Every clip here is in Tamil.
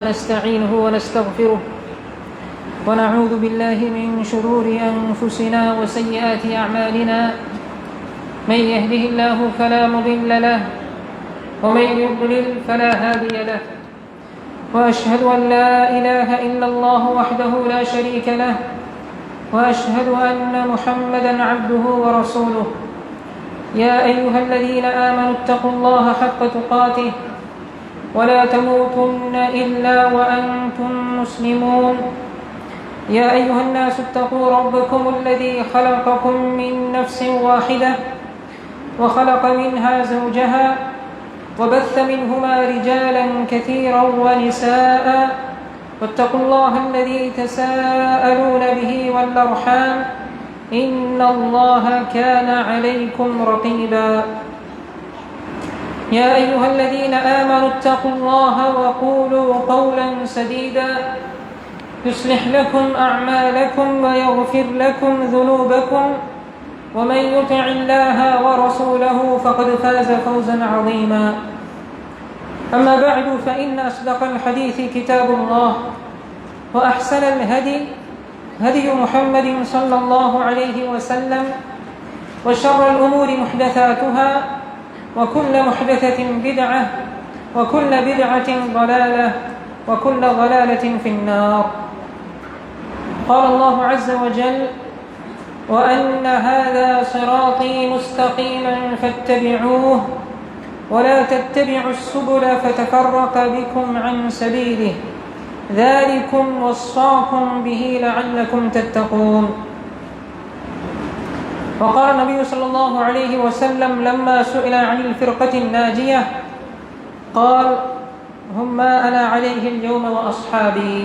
نستعينه ونستغفره ونعوذ بالله من شرور أنفسنا وسيئات أعمالنا. من يهده الله فلا مضل له ومن يضلل فلا هادي له، وأشهد أن لا إله إلا الله وحده لا شريك له، وأشهد أن محمدا عبده ورسوله. يا أيها الذين آمنوا اتقوا الله حق تقاته ولا تموتن إلا وأنتم مسلمون. يا أيها الناس اتقوا ربكم الذي خلقكم من نفس واحدة وخلق منها زوجها وبث منهما رجالا كثيرا ونساء، واتقوا الله الذي تساءلون به والأرحام إن الله كان عليكم رقيبا. يا أيها الذين آمنوا اتقوا الله وقولوا قولا سديدا يصلح لكم أعمالكم ويغفر لكم ذنوبكم، ومن يطع الله ورسوله فقد فاز فوزا عظيما. أما بعد، فإن أصدق الحديث كتاب الله، وأحسن الهدي هدي محمد صلى الله عليه وسلم، وشر الأمور محدثاتها، وكل محدثة بدعة، وكل بدعة ضلالة، وكل ضلالة في النار. قال الله عز وجل: وأن هذا صراطي مستقيما فاتبعوه ولا تتبعوا السبل فتفرق بكم عن سبيله ذلكم وصاكم به لعلكم تتقون. وقال النبي صلى الله عليه وسلم لما سئل عن الفرقة الناجية قال: هم ما أنا عليه اليوم وأصحابي.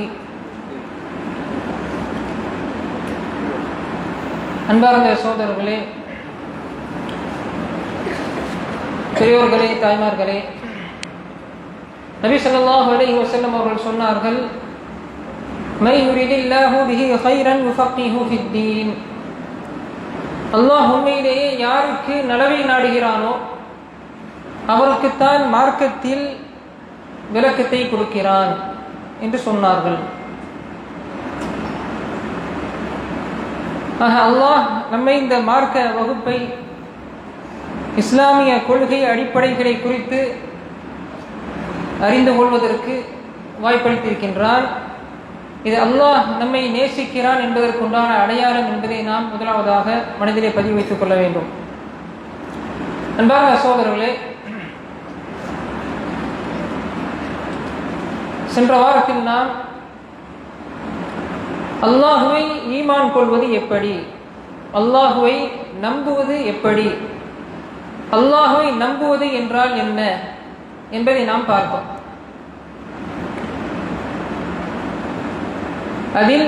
அன்பார்ந்த சகோதரர்களே, பெரியோர்களே, தாய்மார்களே, நபி ஸல்லல்லாஹு அலைஹி வஸல்லம் அவர்கள் சொன்னார்கள்: மை யுரிதில்லாஹு பிஹி கைரன் யுஃபக்கிஹு ஃபித்தீன். அல்லாஹ் உண்மையிலேயே யாருக்கு நலவை நாடுகிறானோ அவருக்குத்தான் மார்க்கத்தில் விளக்கத்தை கொடுக்கிறான் என்று சொன்னார்கள். ஆக அல்லாஹ் நம்மை இந்த மார்க்க வகுப்பை, இஸ்லாமிய கொள்கை அடிப்படைகளை குறித்து அறிந்து கொள்வதற்கு வாய்ப்பளித்திருக்கின்றான். இது அல்லாஹ் நம்மை நேசிக்கிறான் என்பதற்குண்டான அடையாளம் என்பதை நாம் முதலாவதாக மனதிலே பதிவு வைத்துக் கொள்ள வேண்டும். அன்பார்ந்த சகோதரர்களே, சென்ற வாரத்தில் நாம் அல்லாஹுவை ஈமான் கொள்வது எப்படி, அல்லாஹுவை நம்புவது எப்படி, அல்லாஹுவை நம்புவது என்றால் என்ன என்பதை நாம் பார்த்தோம். அதில்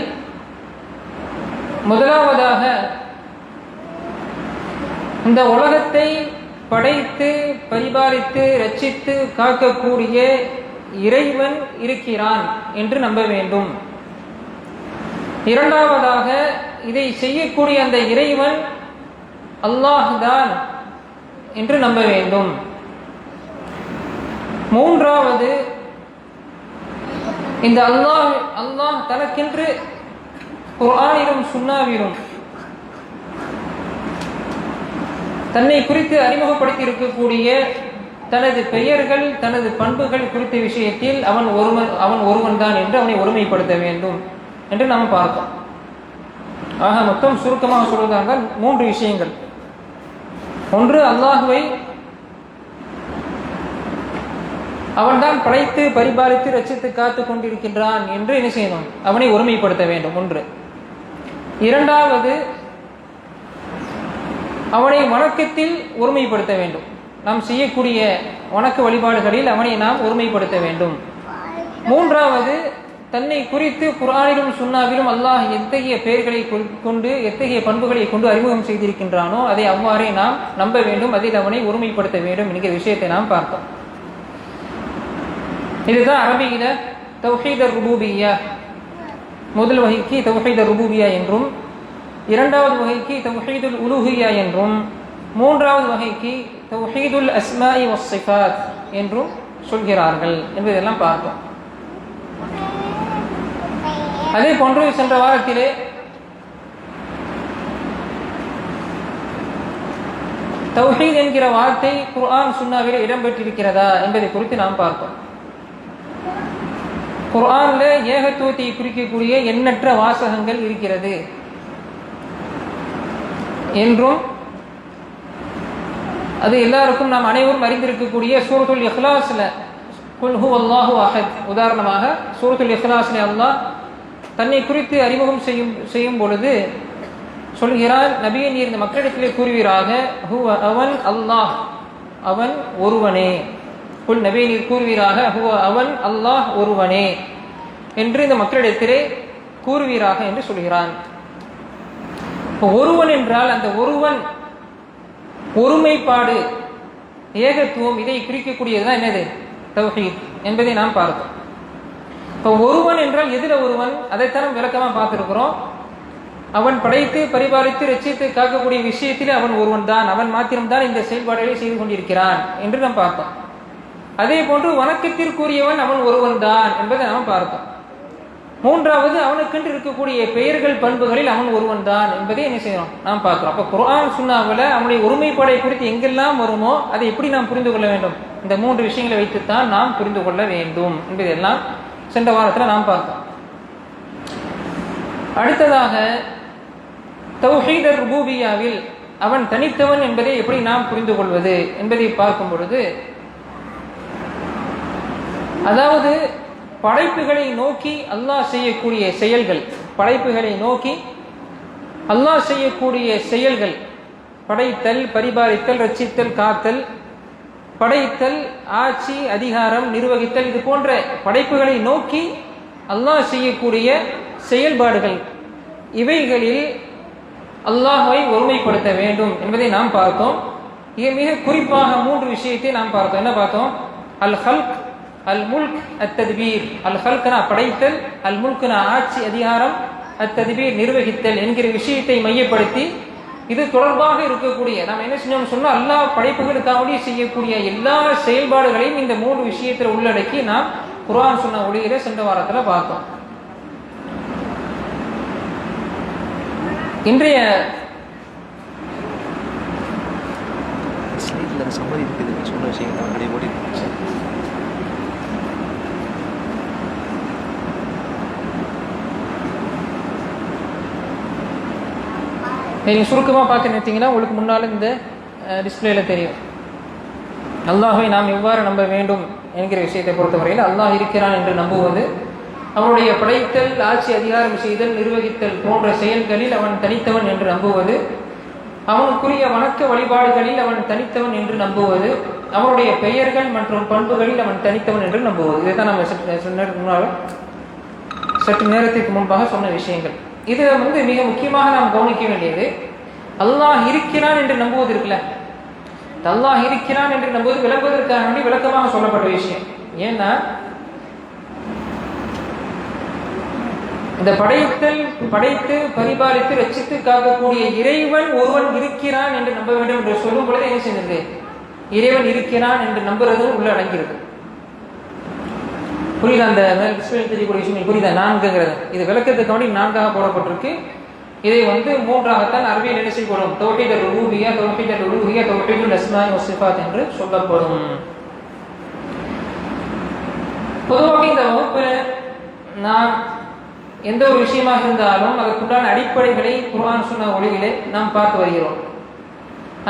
முதலாவதாக இந்த உலகத்தை படைத்து பரிபாலித்து ரட்சித்து காக்கக்கூடிய இறைவன் இருக்கிறான் என்று நம்ப வேண்டும். இரண்டாவதாக இதை செய்யக்கூடிய அந்த இறைவன் அல்லாஹ் தான் என்று நம்ப வேண்டும். மூன்றாவது, இந்த அல்லாஹ் தனக்கென்று குர்ஆனிலும் சுன்னாவிலும் தன்னை குறித்து அறிமுகப்படுத்தி இருக்கக்கூடிய தனது பெயர்கள், தனது பண்புகள் குறித்த விஷயத்தில் அவன் ஒருவன் தான் என்று அவனை ஒருமைப்படுத்த வேண்டும் என்று நாம் பார்த்தோம். ஆக மொத்தம் சுருக்கமாக சொல்வதாக மூன்று விஷயங்கள். ஒன்று, அல்லாஹுவை அவன்தான் படைத்து பரிபாலித்து ரட்சித்து காத்து கொண்டிருக்கின்றான் என்று என்ன செய்யணும், அவனை ஒருமைப்படுத்த வேண்டும். ஒன்று. இரண்டாவது, அவனை வணக்கத்தில் ஒருமைப்படுத்த வேண்டும். நாம் செய்யக்கூடிய வணக்க வழிபாடுகளில் அவனை நாம் ஒருமைப்படுத்த வேண்டும். மூன்றாவது, தன்னை குறித்து குர்ஆனிலும் சுன்னாவிலும் அல்லாஹ் எத்தகைய பெயர்களை கொண்டு எத்தகைய பண்புகளை கொண்டு அறிமுகம் செய்திருக்கின்றானோ அதை அவ்வாறே நாம் நம்ப வேண்டும், அதில் அவனை ஒருமைப்படுத்த வேண்டும் என்கிற விஷயத்தை நாம் பார்த்தோம். இதுதான் அரபியில தௌஹீத் ருபூபிய்யா. முதல் வகைக்கு தௌஹீத் ருபூபிய்யா என்றும், இரண்டாவது வகைக்கு தௌஹீதுல் உலூஹிய்யா என்றும், மூன்றாவது வகைக்கு தௌஹீதுல் அஸ்மாஇ வஸ்ஸிஃபாத் என்றும் சொல்கிறார்கள் என்பதெல்லாம் பார்த்தோம். அதே போன்று சென்ற வாரத்திலே தௌஹீத் என்கிற வார்த்தை குர்ஆன் சுன்னாவிலே இடம்பெற்றிருக்கிறதா என்பதை குறித்து நாம் பார்த்தோம். குர்ஆன்ல ஏகத்துவத்தை குறிக்கக்கூடிய எண்ணற்ற வாசகங்கள் இருக்கிறது என்றும், அது எல்லாருக்கும் நாம் அனைவரும் அறிந்திருக்கக்கூடிய சூரத்துல் இக்லாஸ்ல குல் ஹுவல்லாஹு அஹத், உதாரணமாக சூரத்துல் இக்லாஸ்ல அல்லாஹ் தன்னை குறித்து அறிமுகம் செய்யும் பொழுது சொல்கிறான், நபியை நீர் இந்த மக்களிடத்திலே கூறுவீராக, ஹுவ அவன் அல்லாஹ், அவன் ஒருவனே. குல் நபியை நீர் கூறுவீராக, ஹுவ அவன் அல்லாஹ் ஒருவனே என்று இந்த மக்களிடத்திலே கூறுவீராக என்று சொல்கிறான். ஒருவன் என்றால் அந்த ஒருவன் ஒருமைப்பாடு, ஏகத்துவம், இதை குறிக்கக்கூடியதுதான் என்னது? தௌஹீத் என்பதை நாம் பார்த்தோம். இப்போ ஒருவன் என்றால் எதிர ஒருவன், அதைத்தான் விளக்கமாக பார்த்துருக்கிறோம். அவன் படைத்து பரிபாலித்து ரட்சித்து காக்கக்கூடிய விஷயத்திலே அவன் ஒருவன் தான், அவன் மாத்திரம்தான் இந்த செயல்பாடுகளை செய்து கொண்டிருக்கிறான் என்று நாம் பார்த்தோம். அதே போன்று வணக்கத்திற்குரியவன் அவன் ஒருவன் தான் என்பதை நாம் பார்த்தோம். மூன்றாவது, அவனுக்கென்று இருக்கக்கூடிய பெயர்கள் பண்புகளில் அவன் ஒருவன் தான் என்பதை என்ன செய்யணும் நாம் பார்க்கிறோம். அப்போ குர்ஆன் சுன்னாவில் அவனுடைய ஒருமைப்பாடை குறித்து எங்கெல்லாம் வருமோ அதை எப்படி நாம் புரிந்து கொள்ள வேண்டும்? இந்த மூன்று விஷயங்களை வைத்துத்தான் நாம் புரிந்து கொள்ள வேண்டும் என்பதெல்லாம் சென்ற வாரத்தில் நாம் பார்த்தோம். அடுத்ததாக தௌஹீத் ருபூபியாவில் அவன் தனித்தவன் என்பதை எப்படி நாம் புரிந்து கொள்வது என்பதை பார்க்கும் பொழுது, அதாவது படைப்புகளை நோக்கி அல்லாஹ் செய்யக்கூடிய செயல்கள், படைப்புகளை நோக்கி அல்லாஹ் செய்யக்கூடிய செயல்கள், படைத்தல், பரிபாலித்தல், ரட்சித்தல், காத்தல், படைத்தல், ஆட்சி, அதிகாரம், நிர்வகித்தல், இது போன்ற படைப்புகளை நோக்கி அல்லாஹ் செய்யக்கூடிய செயல்பாடுகள், இவைகளில் அல்லாஹ்வை ஒருமைப்படுத்த வேண்டும் என்பதை நாம் பார்த்தோம். மிக குறிப்பாக மூன்று விஷயத்தை நாம் பார்த்தோம். என்ன பார்த்தோம்? அல் ஹல்க், அல் முல்க், அத் தத்பீர். அல் ஹல்க்னா படைத்தல், அல் முல்க்னா ஆட்சி, அதிகாரம், அத் தத்பீர் நிர்வகித்தல் என்கிற விஷயத்தை மையப்படுத்தி இது தொடர்பாக இருக்கக்கூடிய நாம் என்ன செஞ்சோம்னு சொன்னால், அல்லாஹ் படைப்புகளுக்காக செய்யக்கூடிய எல்லா செயல்பாடுகளையும் இந்த மூன்று விஷயத்தில் உள்ளடக்கி நாம் குர்ஆன் சொன்ன ஒளியில சென்ற வாரத்தில் பார்த்தோம். இன்றைய நீங்கள் சுருக்கமாக பார்த்து நிறுத்திங்கன்னா உங்களுக்கு முன்னால் இந்த டிஸ்பிளேல தெரியும். அல்லாஹ்வை நாம் எவ்வாறு நம்ப வேண்டும் என்கிற விஷயத்தை பொறுத்தவரையில், அல்லாஹ் இருக்கிறான் என்று நம்புவது, அவனுடைய படைத்தல், ஆட்சி, அதிகாரம் செய்தல், நிர்வகித்தல் போன்ற செயல்களில் அவன் தனித்தவன் என்று நம்புவது, அவனுக்குரிய வணக்க வழிபாடுகளில் அவன் தனித்தவன் என்று நம்புவது, அவனுடைய பெயர்கள் மற்றும் பண்புகளில் அவன் தனித்தவன் என்று நம்புவது. இதைத்தான் நம்ம சற்று நேரத்திற்கு முன்பாக சொன்ன விஷயங்கள். இது மிக முக்கியமாக நாம் கவனிக்க வேண்டியது, அல்லாஹ் இருக்கிறான் என்று நம்புவது இருக்குல்ல, அல்லாஹ் இருக்கிறான் என்று நம்புவது விளங்குவதற்காக வேண்டி விளக்கமாக சொல்லப்பட்ட விஷயம். ஏன்னா இந்த படைத்து பரிபாலித்து ரட்சித்து காக்கக்கூடிய இறைவன் ஒருவன் இருக்கிறான் என்று நம்ப வேண்டும் என்று சொல்லும் பொழுது என்ன செய்கிறது? இறைவன் இருக்கிறான் என்று நம்புறதும் உள்ள அடங்கிறது. புரியுதா? அந்த தெரியக்கூடிய விஷயம் புரியுதா? நான்குங்கிறது இது விளக்கத்துக்கு வேண்டி நான்காக போடப்பட்டிருக்கு. இதை மூன்றாகத்தான் அரபியில் என்ன செய்யப்படும்? தௌஹீத் ருபூபிய்யா, தௌஹீத் உலூஹிய்யா, தௌஹீதுல் அஸ்மாஇ வ ஸிஃபாத் என்று சொல்லப்படும். பொதுவாக இந்த வகுப்பில் நாம் எந்த ஒரு விஷயமாக இருந்தாலும் அதற்குண்டான அடிப்படைகளை குர்ஆன் சுன்னா ஒளியிலே நாம் பார்த்து வருகிறோம்.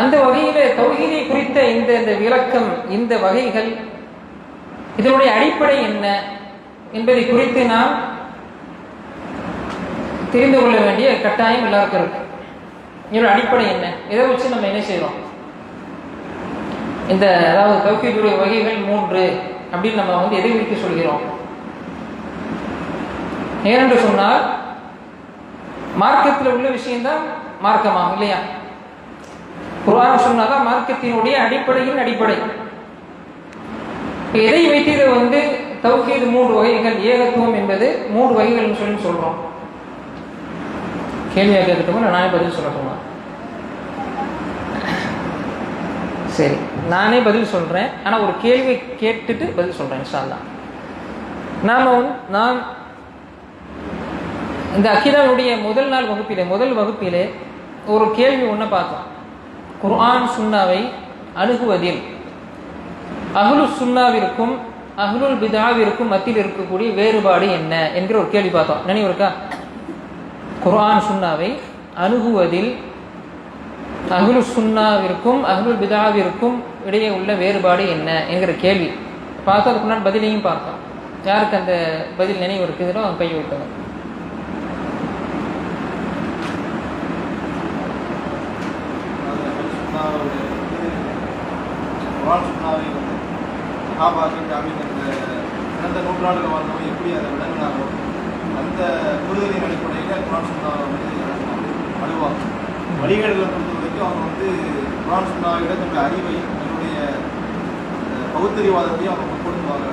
அந்த வகையிலே தௌஹீதை குறித்த இந்த விளக்கம், இந்த வகைகள், இதனுடைய அடிப்படை என்ன என்பதை குறித்து நாம் தெரிந்து கொள்ள வேண்டிய கட்டாயம் எல்லாருக்கும் இருக்கு. இதோட அடிப்படை என்ன, இதை வச்சு நம்ம என்ன செய்யறோம்? அதாவது தௌஹீதுடைய வகைகள் 3 அப்படின்னு நம்ம எதை குறித்து சொல்கிறோம்? ஏனென்று சொன்னால் மார்க்கத்தில் உள்ள விஷயம்தான் மார்க்கமாகும் இல்லையா? குர்ஆன் சொன்னாதான் மார்க்கத்தினுடைய அடிப்படையின் அடிப்படை. எதை வைத்து இதை தௌஹீத் 3 வகைகள், ஏகத்துவம் என்பது 3 வகைகள் சொல்லி சொல்றோம். கேள்வியாக கேட்கட்டும், நானே பதில் சொல்லட்டுமா? சரி, நானே பதில் சொல்றேன். ஆனா ஒரு கேள்வி கேட்டுட்டு பதில் சொல்றேன் இன்ஷா அல்லாஹ். நாம் இந்த அகிதாவுடைய முதல் வகுப்பிலே ஒரு கேள்வி ஒன்று பார்த்தோம். குர்ஆன் சுன்னாவை அணுகுவதில் அஹ்லுஸ் சுன்னாவிற்கும் அஹ்லுல் பிதாவிற்கும் மத்தியில் இருக்கக்கூடிய வேறுபாடு என்ன என்கிற ஒரு கேள்வி பார்த்தோம். நினைவு இருக்கா? குர்ஆன் சுன்னாவை அணுகுவதில் அஹ்லுஸ் சுன்னாவிற்கும் அஹ்லுல் பிதாவிற்கும் இடையே உள்ள வேறுபாடு என்ன என்கிற கேள்வி பார்த்தோம். அதுக்கு முன்னாடி பதிலையும் பார்த்தோம். யாருக்கு அந்த பதில் நினைவு இருக்குதுனோ அவங்க கை வைக்கணும். கடந்த நூற்றாண்டுகள் வாழ்ந்தவங்க எப்படி அதை விளங்கினாரோ அந்த புரிதலின் அடிப்படையில் குர்ஆன் சுன்னாவை வலுவாங்க. வழிகேடுகளை பொறுத்த வரைக்கும் அவங்க குர்ஆன் சுன்னாவிட தன்னுடைய அறிவையும் தன்னுடைய பகுத்தறிவாதத்தையும் அவங்க முற்படுத்துவாங்க.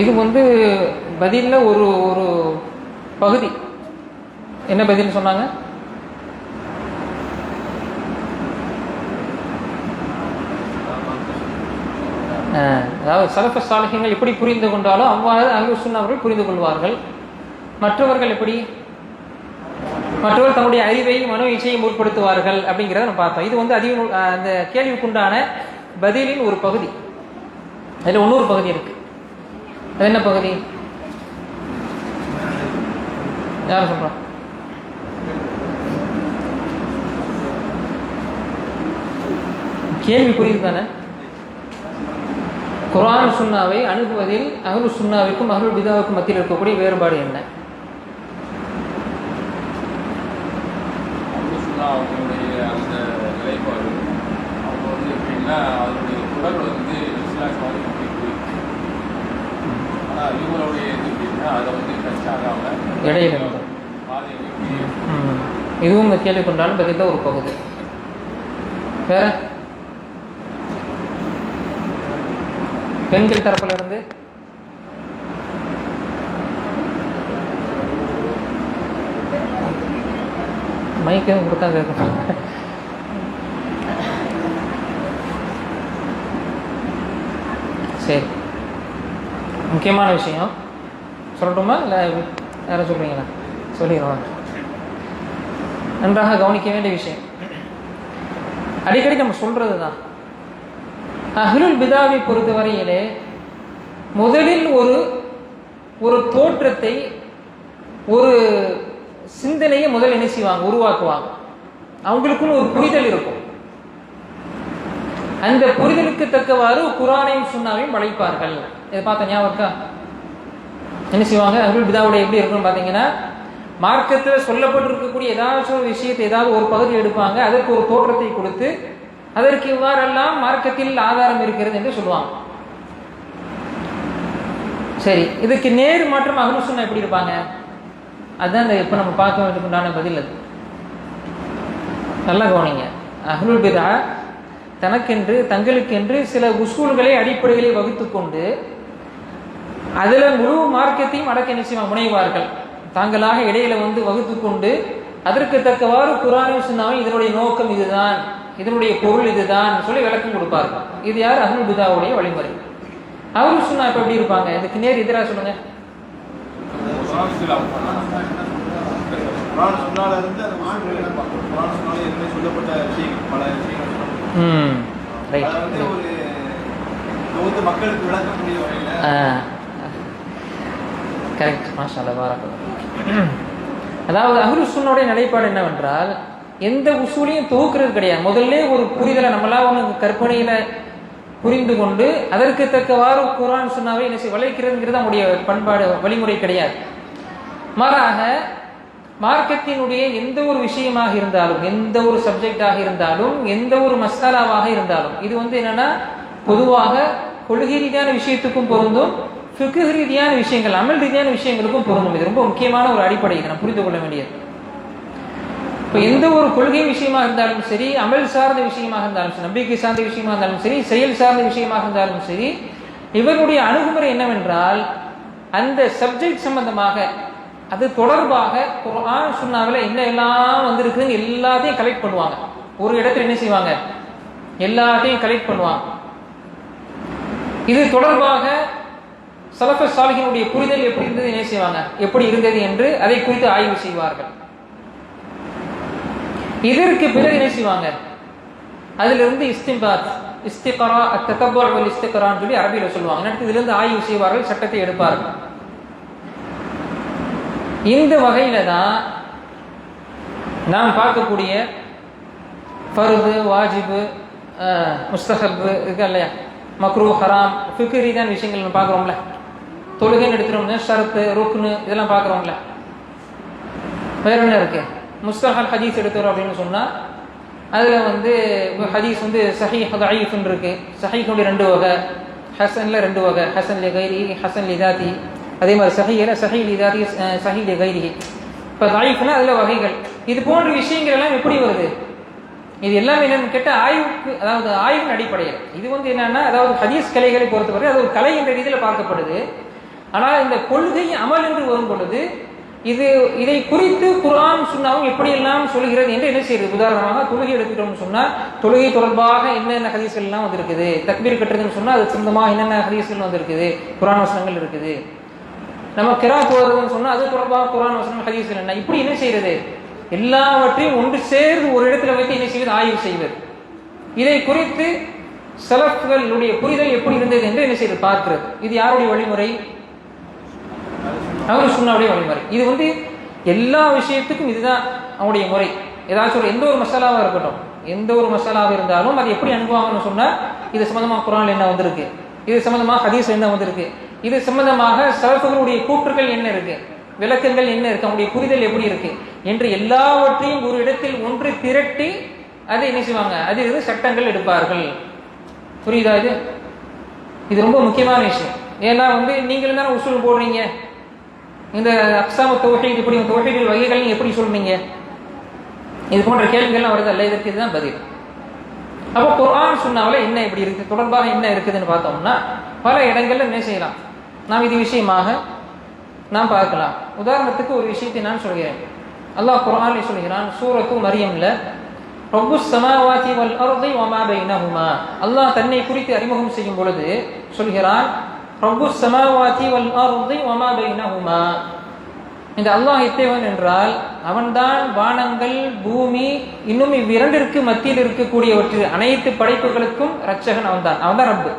இது பதிலில் ஒரு ஒரு பகுதி. என்ன பதில் சொன்னாங்க? அதாவது சலஃப சாலிஹீன்கள் எப்படி புரிந்து கொண்டாலும் அவ்வாறு அஹ்லுஸ் சுன்னா அவர்கள் புரிந்து கொள்வார்கள். மற்றவர்கள் எப்படி? மற்றவர்கள் தன்னுடைய அறிவை மனோ இச்சையை முற்படுத்துவார்கள் அப்படிங்கிறத நம்ம பார்த்தோம். இது அந்த கேள்விக்குண்டான பதிலின் ஒரு பகுதி. அதில் இன்னொரு பகுதி இருக்கு. அது என்ன பகுதி? யார் சொல்றோம்? கேள்வி புரியுது தானே? குர்ஆன் சுன்னாவை அணுகுவதில் அஹ்லுஸ் சுன்னாவிற்கும் அஹ்லுல் பிதாவுக்கும் மத்தியில் இருக்கக்கூடிய வேறுபாடு என்ன? அந்த நிலைப்பாடு அவங்க எப்படின்னா அதனுடைய குரல் ஆனால் இவங்களுடைய இது எப்படின்னா அதை டச் ஆகாமல் இடையில இதுவும் இந்த கேள்வி கொண்டாலும் பதில் ஒரு பகுதி. வேற பெண்கள் தரப்புல இருந்து மைக்கு கொடுத்தா கேட்கணும். சரி, முக்கியமான விஷயம் சொல்லட்டுமா இல்லை யாரும் சொல்றீங்களா? சொல்லிடுவாங்க. நன்றாக கவனிக்க வேண்டிய விஷயம். அடிக்கடி நம்ம சொல்றது தான், அஹ்லுல் பிதாவை பொறுத்தவரையிலே முதலில் ஒரு தோற்றத்தை ஒரு சிந்தனையை முதல் என்ன செய்வாங்க? உருவாக்குவாங்க. அவங்களுக்குன்னு ஒரு புரிதல் இருக்கும். அந்த புரிதலுக்கு தக்கவாறு குர்ஆனையும் சுன்னாவையும் படைப்பார்கள். இதை பார்த்த ஞாபகம் இருக்கா? என்ன செய்வாங்க? அஹ்லுல் பிதாவுடைய எப்படி இருக்குன்னு பார்த்தீங்கன்னா, மார்க்கத்தில் சொல்லப்பட்டிருக்கக்கூடிய ஏதாச்சும் ஒரு விஷயத்தை ஏதாவது ஒரு பகுதி எடுப்பாங்க, அதற்கு ஒரு தோற்றத்தை கொடுத்து அதற்கு இவ்வாறெல்லாம் மார்க்கத்தில் ஆதாரம் இருக்கிறது என்று சொல்லுவாங்க. சரி, இதுக்கு நேர் மாற்றம் அஹ்லுஸ் சுன்னா எப்படி இருப்பாங்க? அதுதான் இப்போ நம்ம பார்க்க வேண்டியதுண்டான பதில். அது நல்லா கவனிங்க. அஹ்லுல் பிதா தங்களுக்கென்று சில உசூல்களை அடிப்படைகளை வகுத்து கொண்டு அதில் முழு மார்க்கத்தையும் அடக்க நிச்சயமாக முனைவார்கள். தாங்களாக இடையில வகுத்து கொண்டு அதற்கு தக்கவாறு குர்ஆனையும் சுன்னாவையும் இதனுடைய நோக்கம் இதுதான், இதனுடைய பொருள் இதுதான் சொல்லி விளக்கம் கொடுப்பார்கள். இது யார்? அஹ்லுல் பிதாவுடைய வழிமுறை. அஹ்லுஸ் சுன்னா இப்ப எப்படி இருப்பாங்க? இதுக்கு நேர் எதிராக சொல்லுங்க. கரெக்ட், மாஷா அல்லாஹ், பாரக்கல்லாஹ். அதாவது அஹ்லுஸ் சுன்னாவுடைய நிலைப்பாடு என்னவென்றால், எந்த உசூலையும் தொகுக்கிறது கிடையாது. முதல்ல ஒரு புரிதலை நம்மளா கற்பனையில புரிந்து கொண்டு அதற்கு தக்கவாறு குர்ஆன் சுன்னாவை என்ன செய்ய வளைக்கிறதுங்கிறது நம்முடைய பண்பாடு, வழிமுறை கிடையாது. மாறாக மார்க்கத்தினுடைய எந்த ஒரு விஷயமாக இருந்தாலும், எந்த ஒரு சப்ஜெக்டாக இருந்தாலும், எந்த ஒரு மசாலாவாக இருந்தாலும், இது என்னன்னா பொதுவாக கொள்கை ரீதியான விஷயத்துக்கும் பொருந்தும், ஃபிக்ஹ் ரீதியான விஷயங்கள், அமல் ரீதியான விஷயங்களுக்கும் பொருந்தும். இது ரொம்ப முக்கியமான ஒரு அடிப்படை, இதை நம்ம புரிந்து கொள்ள வேண்டியது. இப்போ எந்த ஒரு கொள்கை விஷயமாக இருந்தாலும் சரி, அமல் சார்ந்த விஷயமாக இருந்தாலும் சரி, நம்பிக்கை சார்ந்த விஷயமாக இருந்தாலும் சரி, செயல் சார்ந்த விஷயமாக இருந்தாலும் சரி, இவருடைய அணுகுமுறை என்னவென்றால் அந்த சப்ஜெக்ட் சம்பந்தமாக அது தொடர்பாக குர்ஆன் சுன்னாவில் என்ன எல்லாம் வந்திருக்குன்னு எல்லாத்தையும் கலெக்ட் பண்ணுவாங்க. ஒரு இடத்துல என்ன செய்வாங்க? எல்லாத்தையும் கலெக்ட் பண்ணுவாங்க. இது தொடர்பாக ஸலஃபுஸ் ஸாலிஹீனுடைய புரிதல் எப்படி இருந்தது, என்ன செய்வாங்க, எப்படி இருந்தது என்று அதை குறித்து ஆய்வு செய்வார்கள். இதற்கு பிறகு என்ன செய்வாங்க, அதிலிருந்து இஸ்தின்பாத், இஸ்திக்ரா, அத்ததப்பு வல் இஸ்திக்ரான்னு சொல்லி அரபியில் சொல்லுவாங்க. அடுத்து இதிலிருந்து ஆய்வு செய்வார்கள், சட்டத்தை எடுப்பார்கள். இந்த வகையில தான் நாம் பார்க்கக்கூடிய ஃபர்து, வாஜிபு, முஸ்தஹப் இருக்கு இல்லையா, மக்ரூ, ஹராம், ஃபிக்ஹ் ரீதியான விஷயங்கள் நம்ம பார்க்குறோம்ல. தொழுகைன்னு எடுத்துட்டோம்னா ஷரத்து, ருக்னு இதெல்லாம் பார்க்குறோம்ல. வேற என்ன இருக்கு, முஸ்தஹல் ஹதீஸ் எடுத்துறோம் அப்படின்னு சொன்னால் அதில் ஹதீஸ் சஹீஹ் தஈஃப்னு இருக்கு. சஹீஹுடைய 2 வகை, ஹசனில் 2 வகை, ஹசன் லி கைரி, ஹசன் லி தாத்தி. அதே மாதிரி சஹீஹில் சஹீஹ் லி தாத்தி, சஹீஹ் லி கைரி. இப்போ தஈஃப்னா அதில் வகைகள். இது போன்ற விஷயங்கள் எல்லாம் எப்படி வருது, இது எல்லாமே என்னன்னு கேட்டால் ஆய்வுக்கு, அதாவது ஆய்வின் அடிப்படையில். இது என்னன்னா, அதாவது ஹதீஸ் கலைகளை பொறுத்தவரை அது ஒரு கலை என்ற ரீதியில் பார்க்கப்படுது. ஆனால் இந்த கொள்கை அமல் என்று வரும் பொழுது இதை குறித்து குர்ஆன் சுன்னாவும் எப்படியெல்லாம் சொல்கிறது என்று என்ன செய்யுது. உதாரணமாக தொழுகை எடுத்துட்டோம்னு சொன்னால் தொழுகை தொடர்பாக என்னென்ன ஹதீஸ்கள் எல்லாம் வந்திருக்குது, தக்பீர் கட்டுறதுன்னு சொன்னால் அது சொந்தமாக என்னென்ன ஹதீஸ்கள் வந்திருக்குது, குர்ஆன் வசனங்கள் இருக்குது. நம்ம கிராத் ஓதுறதுன்னு சொன்னால் அது தொடர்பாக குர்ஆன் வசனம் ஹதீஸ்கள் என்ன, இப்படி என்ன செய்யறது, எல்லாவற்றையும் ஒன்று சேர்ந்து ஒரு இடத்துல வைத்து என்ன செய்வது, ஆய்வு செய்வது. இதை குறித்து ஸலஃப்களுடைய புரிதல் எப்படி இருந்தது என்று என்ன செய்வது, பார்க்கிறது. இது யாருடைய வழிமுறை, அஹ்லுஸ் சுன்னாவுடைய வழிமுறை. இது எல்லா விஷயத்துக்கும் இதுதான் அவங்களுடைய முறை. ஏதாச்சும் எந்த ஒரு மசாலாவாக இருக்கட்டும், எந்த ஒரு மசாலாவாக இருந்தாலும் அது எப்படி அனுப்புவாங்கன்னு சொன்னால், இது சம்பந்தமாக குர்ஆன்ல என்ன வந்திருக்கு, இது சம்பந்தமாக ஹதீஸ் என்ன வந்திருக்கு, இது சம்பந்தமாக ஸலஃப்களுடைய கூற்றுகள் என்ன இருக்கு, விளக்கங்கள் என்ன இருக்கு, அவங்களுடைய புரிதல் எப்படி இருக்கு என்று எல்லாவற்றையும் ஒரு இடத்தில் ஒன்று திரட்டி அதை என்ன செய்வாங்க, அதிலிருந்து சட்டங்கள் எடுப்பார்கள். புரியுதா? இது ரொம்ப முக்கியமான விஷயம். ஏன்னா நீங்களும் தானே உசூல் போடுறீங்க. இந்த அக்ஸாமு தௌஹீத், இப்படி தௌஹீதுல் வகைகள் எப்படி சொல்றீங்க, இது போன்ற கேள்விகள்லாம் வருது அல்ல, இதற்கு இதுதான் பதில். அப்போ குர்ஆன் சுன்னாவில் என்ன எப்படி இருக்கு, தொடர்பாக என்ன இருக்குதுன்னு பார்த்தோம்னா பல இடங்கள்ல என்ன செய்யலாம், நாம் இது விஷயமாக நாம் பார்க்கலாம். உதாரணத்துக்கு ஒரு விஷயத்தை நான் சொல்கிறேன். அல்லாஹ் குர்ஆனில் சொல்கிறான், சூரத்து மரியம்ல, ரப்புஸ் ஸமாவாதி வல் அர்தி வமா பைனஹுமா. அல்லாஹ் தன்னை குறித்து அறிமுகம் செய்யும் பொழுது சொல்கிறான், ரப்புஸ் ஸமாவாதி வல் அர்தி வமா பைனஹுமா. இந்த அல்லாஹ் எத்தேவன் என்றால் அவன்தான் வானங்கள், பூமி, இன்னும் இவ்விரண்டிற்கு மத்தியில் இருக்கக்கூடியவற்று அனைத்து படைப்புகளுக்கும் ரட்சகன் அவன்தான். அவன்தான் ரப்பு.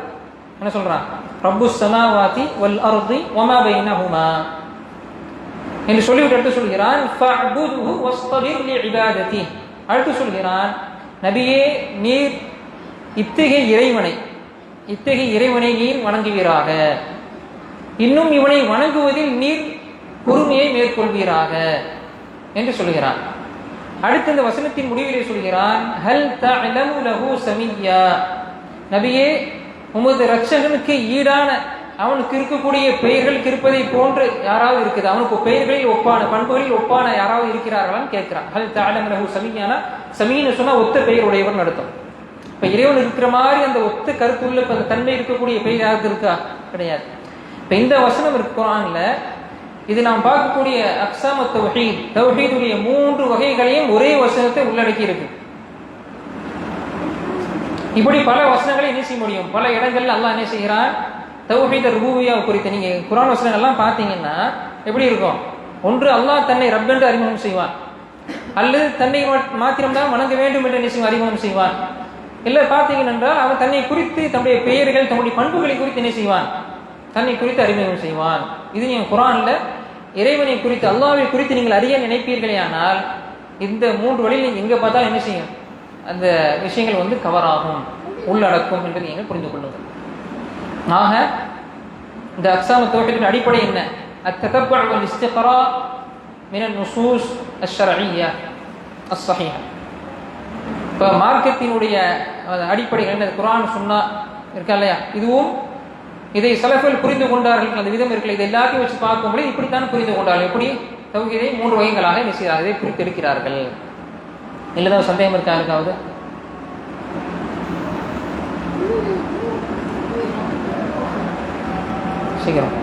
என்ன சொல்றான், ரப்புஸ் ஸமாவாதி வல் அர்தி வமா பைனஹுமா என்று சொல்லிவிட்டு அடுத்து சொல்கிறான், ஃபஅ்புதுஹு வஸ்தபிர் லிஇபாததி. அடுத்து சொல்கிறான், நபியே நீர் இத்தகைய இறைவனை நீர் வணங்குவீராக, இன்னும் இவனை வணங்குவதில் நீர் பொறுமையை மேற்கொள்வீராக என்று சொல்கிறான். அடுத்து இந்த வசனத்தின் முடிவிலே சொல்கிறான், ஹல் தஅலமு லஹு சமிய்யா. நபியே உமது ரட்சகனுக்கு ஈடான, அவனுக்கு இருக்கக்கூடிய பெயர்களுக்கு இருப்பதை போன்று யாராவது இருக்குது, அவனுக்கு பெயர்களில் ஒப்பான, பண்புகளில் ஒப்பான யாராவது இருக்கிறார்களான்னு கேட்கிறான். ஹல் தஅலமு லஹு சமிய்யானா, சமீன்னு சொன்னா ஒத்த பெயர் உடையவன் அர்த்தம். இப்ப இறைவன் இருக்கிற மாதிரி அந்த ஒத்த கருத்துள்ள அந்த தன்மை இருக்கக்கூடிய பெயர் யாருக்கு இருக்கா, கிடையாது. இப்ப இந்த வசனம் இருக்கு குர்ஆன்ல. இது நாம் பார்க்கக்கூடிய அக்ஸாமு தௌஹீத், தௌஹீதுடைய 3 வகைகளையும் ஒரே வசனத்தை உள்ளடக்கி இருக்கு. இப்படி பல வசனங்களை என்ன செய்ய முடியும், பல இடங்கள்ல அல்லாஹ் என்ன செய்கிறான், தௌஹீத் ருபூபிய்யா குறித்து நீங்க குர்ஆன் வசனங்கள்லாம் பார்த்தீங்கன்னா எப்படி இருக்கும், ஒன்று அல்லாஹ் தன்னை ரப் என்று அறிமுகம் செய்வான், அல்லது தன்னை மாத்திரம்தான் வணங்க வேண்டும் என்று என்ன அறிமுகம் செய்வான். இல்லை பார்த்தீங்கன்னா என்றால் அவன் தன்னை குறித்து, தன்னுடைய பெயர்கள், தன்னுடைய பண்புகளை குறித்து என்ன செய்வான், தன்னை குறித்து அறிமுகம் செய்வான். இது நீங்க குர்ஆன்ல இறைவனை குறித்து, அல்லாஹ்வை குறித்து நீங்கள் அறிய நினைப்பீர்களே ஆனால் இந்த 3 வழியில் நீங்க எங்க பார்த்தாலும் என்ன செய்யும், அந்த விஷயங்கள் கவர் ஆகும், உள்ளடக்கும் என்று நீங்கள் புரிந்து கொள்ளுங்கள். ஆக இந்த அக்ஸாமு தௌஹீதின் அடிப்படை என்ன, அத்ததப்பு வல் இஸ்திக்ரா மின் அன்-நுஸூஸ் அஷ்-ஷர்இய்யா அஸ்-ஸஹீஹா. இப்போ மார்க்கத்தினுடைய அடிப்படைகள் என்ன, குர்ஆன் சுன்னா இருக்கா இல்லையா, இதுவும் இதை ஸலஃபுகள் புரிந்து கொண்டார்கள், அந்த விதம் இருக்குல்ல, இதை எல்லாத்தையும் வச்சு பார்க்கும்போது இப்படித்தான் புரிந்து கொண்டார்கள். எப்படி தௌஹீதை 3 வகைகளாக என்ன செய்கிறார்கள், இதை பிரித்தெடுக்கிறார்கள். இல்லைதான் சந்தேகம் இருக்கா இருக்காவது? சீக்கிரம்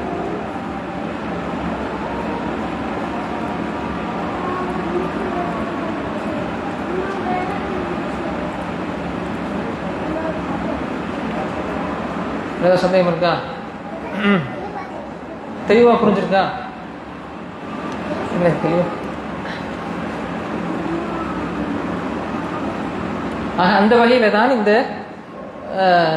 ஏதாவது சந்தேகம் இருக்கா? தெளிவாக புரிஞ்சிருக்கா? இல்லை தெளிவா. அந்த வகையில் தான் இந்த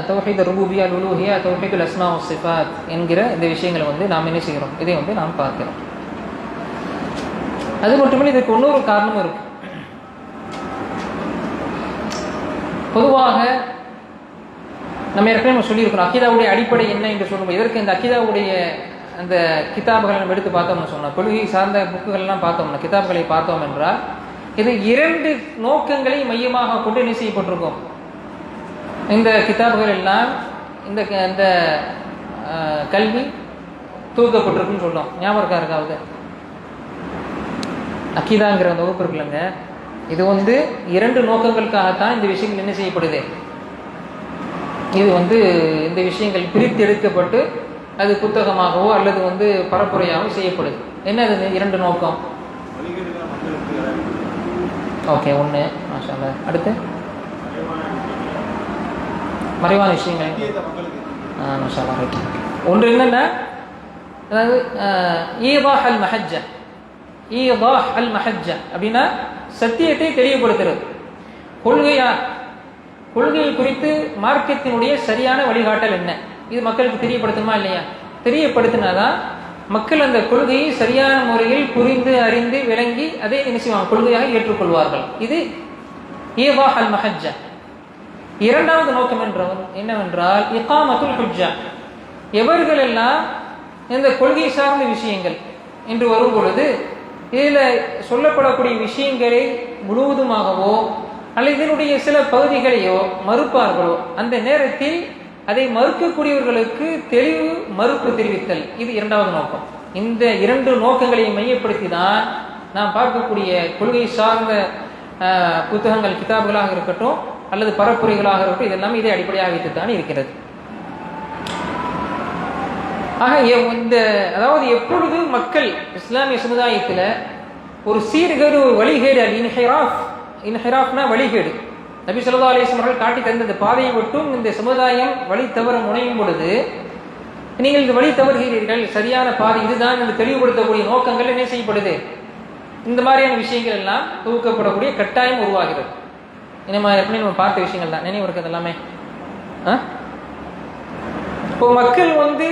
தௌஹீத் ருபூபிய்யா உலூஹிய்யா தௌஹீதுல் அஸ்மா வ ஸிஃபாத் என்கிற இந்த விஷயங்களை வந்து நாம் என்ன செய்கிறோம், இதை வந்து நாம் பார்க்கிறோம். அது மட்டுமில்லை, இதுக்கு இன்னொரு காரணமும் இருக்கு. பொதுவாக நம்ம ஏற்கனவே சொல்லியிருக்கிறோம், அக்கீதாவுடைய அடிப்படை என்ன என்று சொல்லும்போது, இதற்கு இந்த அக்கீதாவுடைய அந்த கிதாபுகளை நம்ம எடுத்து பார்த்தோம்னு சொன்னோம், கொள்கை சார்ந்த புக்குகள்லாம் பார்த்தோம்னா, கிதாபுகளை பார்த்தோம் என்றால் இது 2 நோக்கங்களை மையமாக கொண்டு என்ன செய்யப்பட்டிருக்கும். இந்த கிதாபுகள் எல்லாம் இந்த கல்வி தூக்கப்பட்டிருக்குன்னு சொல்றோம். ஞாபகம் இருக்காவது? அக்கீதாங்கிற அந்த வகுப்பு இருக்குல்லங்க, இது வந்து 2 நோக்கங்களுக்காகத்தான் இந்த விஷயங்கள் என்ன செய்யப்படுது. இது வந்து இந்த விஷயங்கள் பிரித்து எடுக்கப்பட்டு அது புத்தகமாகவோ அல்லது வந்து பரப்புரையாகவோ செய்யப்படுது. என்ன அது 2 நோக்கம்? ஓகே, 1 மாஷா அல்லாஹ். அடுத்து மறைவான விஷயங்கள் மாஷா அல்லாஹ். ரைட். 1 என்னன்னா, அதாவது ஈதாஹ் அல் மஹஜ்ஜா. ஈதாஹ் அல் மஹஜ்ஜா அப்படின்னா சத்தியத்தை தெளிவுபடுத்துறது. கொள்கையை குறித்து மார்க்கத்தினுடைய சரியான வழிகாட்டல் என்ன, இது மக்களுக்கு தெரியப்படுத்தணுமா இல்லையா? தெரியப்படுத்தினாதான் மக்கள் அந்த கொள்கையை சரியான முறையில் புரிந்து அறிந்து விளங்கி அதை என்ன செய்வாங்க, கொள்கையாக ஏற்றுக்கொள்வார்கள். இது ஈதாஹ் அல் மஹஜ்ஜா. 2வது நோக்கம் என்னவென்றால் இகாமத்துல் ஹுஜ்ஜா. எவர்களெல்லாம் இந்த கொள்கை சார்ந்த விஷயங்கள் என்று வரும் பொழுது இதில் சொல்லப்படக்கூடிய விஷயங்களை முழுவதுமாகவோ அல்லது இதனுடைய சில பகுதிகளையோ மறுப்பார்களோ, அந்த நேரத்தில் அதை மறுக்கக்கூடியவர்களுக்கு தெளிவு மறுப்பு தெரிவித்தல். இது 2வது நோக்கம். இந்த 2 நோக்கங்களை மையப்படுத்தி தான் நாம் பார்க்கக்கூடிய கொள்கை சார்ந்த புத்தகங்கள், கிதாபுகளாக இருக்கட்டும் அல்லது பரப்புரைகளாக இருக்கட்டும், இதெல்லாம் இதை அடிப்படையாக வைத்துத்தான் இருக்கிறது. ஆக அதாவது எப்பொழுது மக்கள் இஸ்லாமிய சமுதாயத்தில் ஒரு சீர்கேடு, ஒரு வழிகேடு, இன்ஹிராஃப்னா வழிகேடு, நபி ஸல்லல்லாஹு அலைஹி வஸல்லம் அவர்கள் காட்டி தந்த பாதையை விட்டும் இந்த சமுதாயம் வழி தவற முனையும் பொழுது, நீங்கள் இந்த வழி தவறுகிறீர்கள், சரியான பாதை இதுதான் என்று தெளிவுபடுத்தக்கூடிய நோக்கங்கள் என்ன செய்யப்படுது. இந்த மாதிரியான விஷயங்கள் எல்லாம் தொகுக்கப்படக்கூடிய கட்டாயம் உருவாகிறது. நம்ம பார்த்த விஷயங்கள் தான் நினைவு இருக்கிறது எல்லாமே. இப்போ மக்கள் வந்து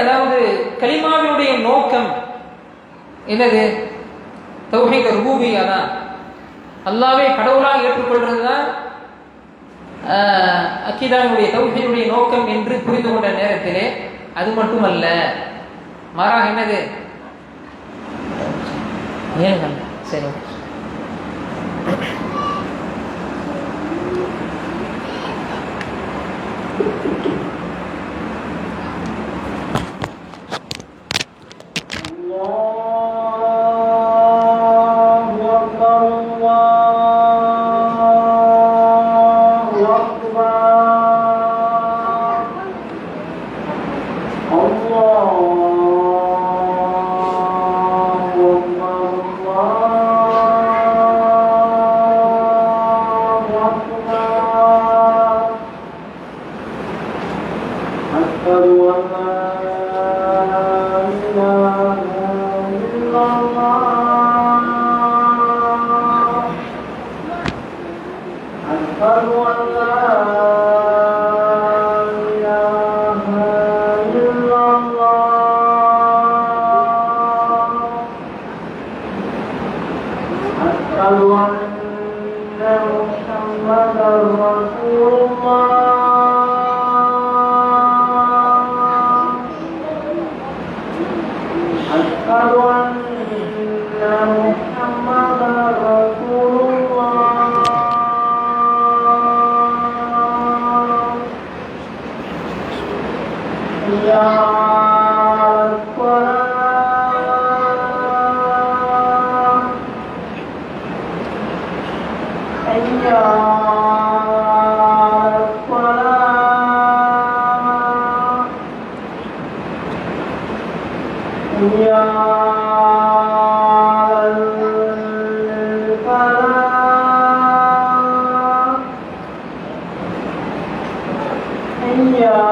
அதாவது கலிமாவினுடைய நோக்கம் என்னது? தௌஹீத் ருபூபிய்யா தான், அல்லாஹ்வை கடவுளாக ஏற்றுக்கொள்றது தான் அக்கீதாவுடைய தௌஹீதுடைய நோக்கம் என்று புரிந்து கொண்ட நேரத்திலே அது மட்டுமல்ல, மாறாக என்னது? ஏன் சரி حي على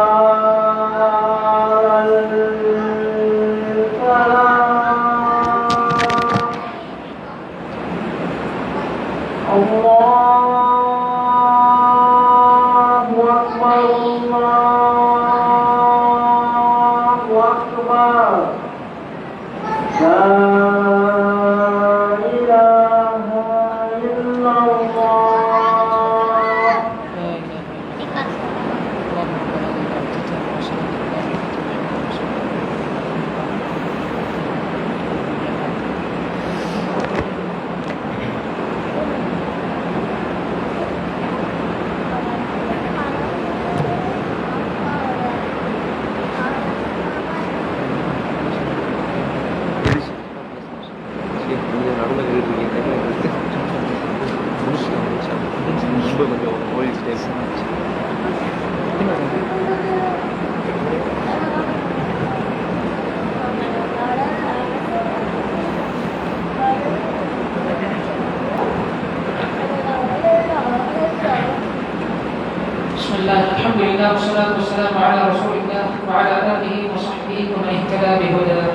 والسلام على رسول الله وعلى آله وصحبه ومن اهتدى بهداه.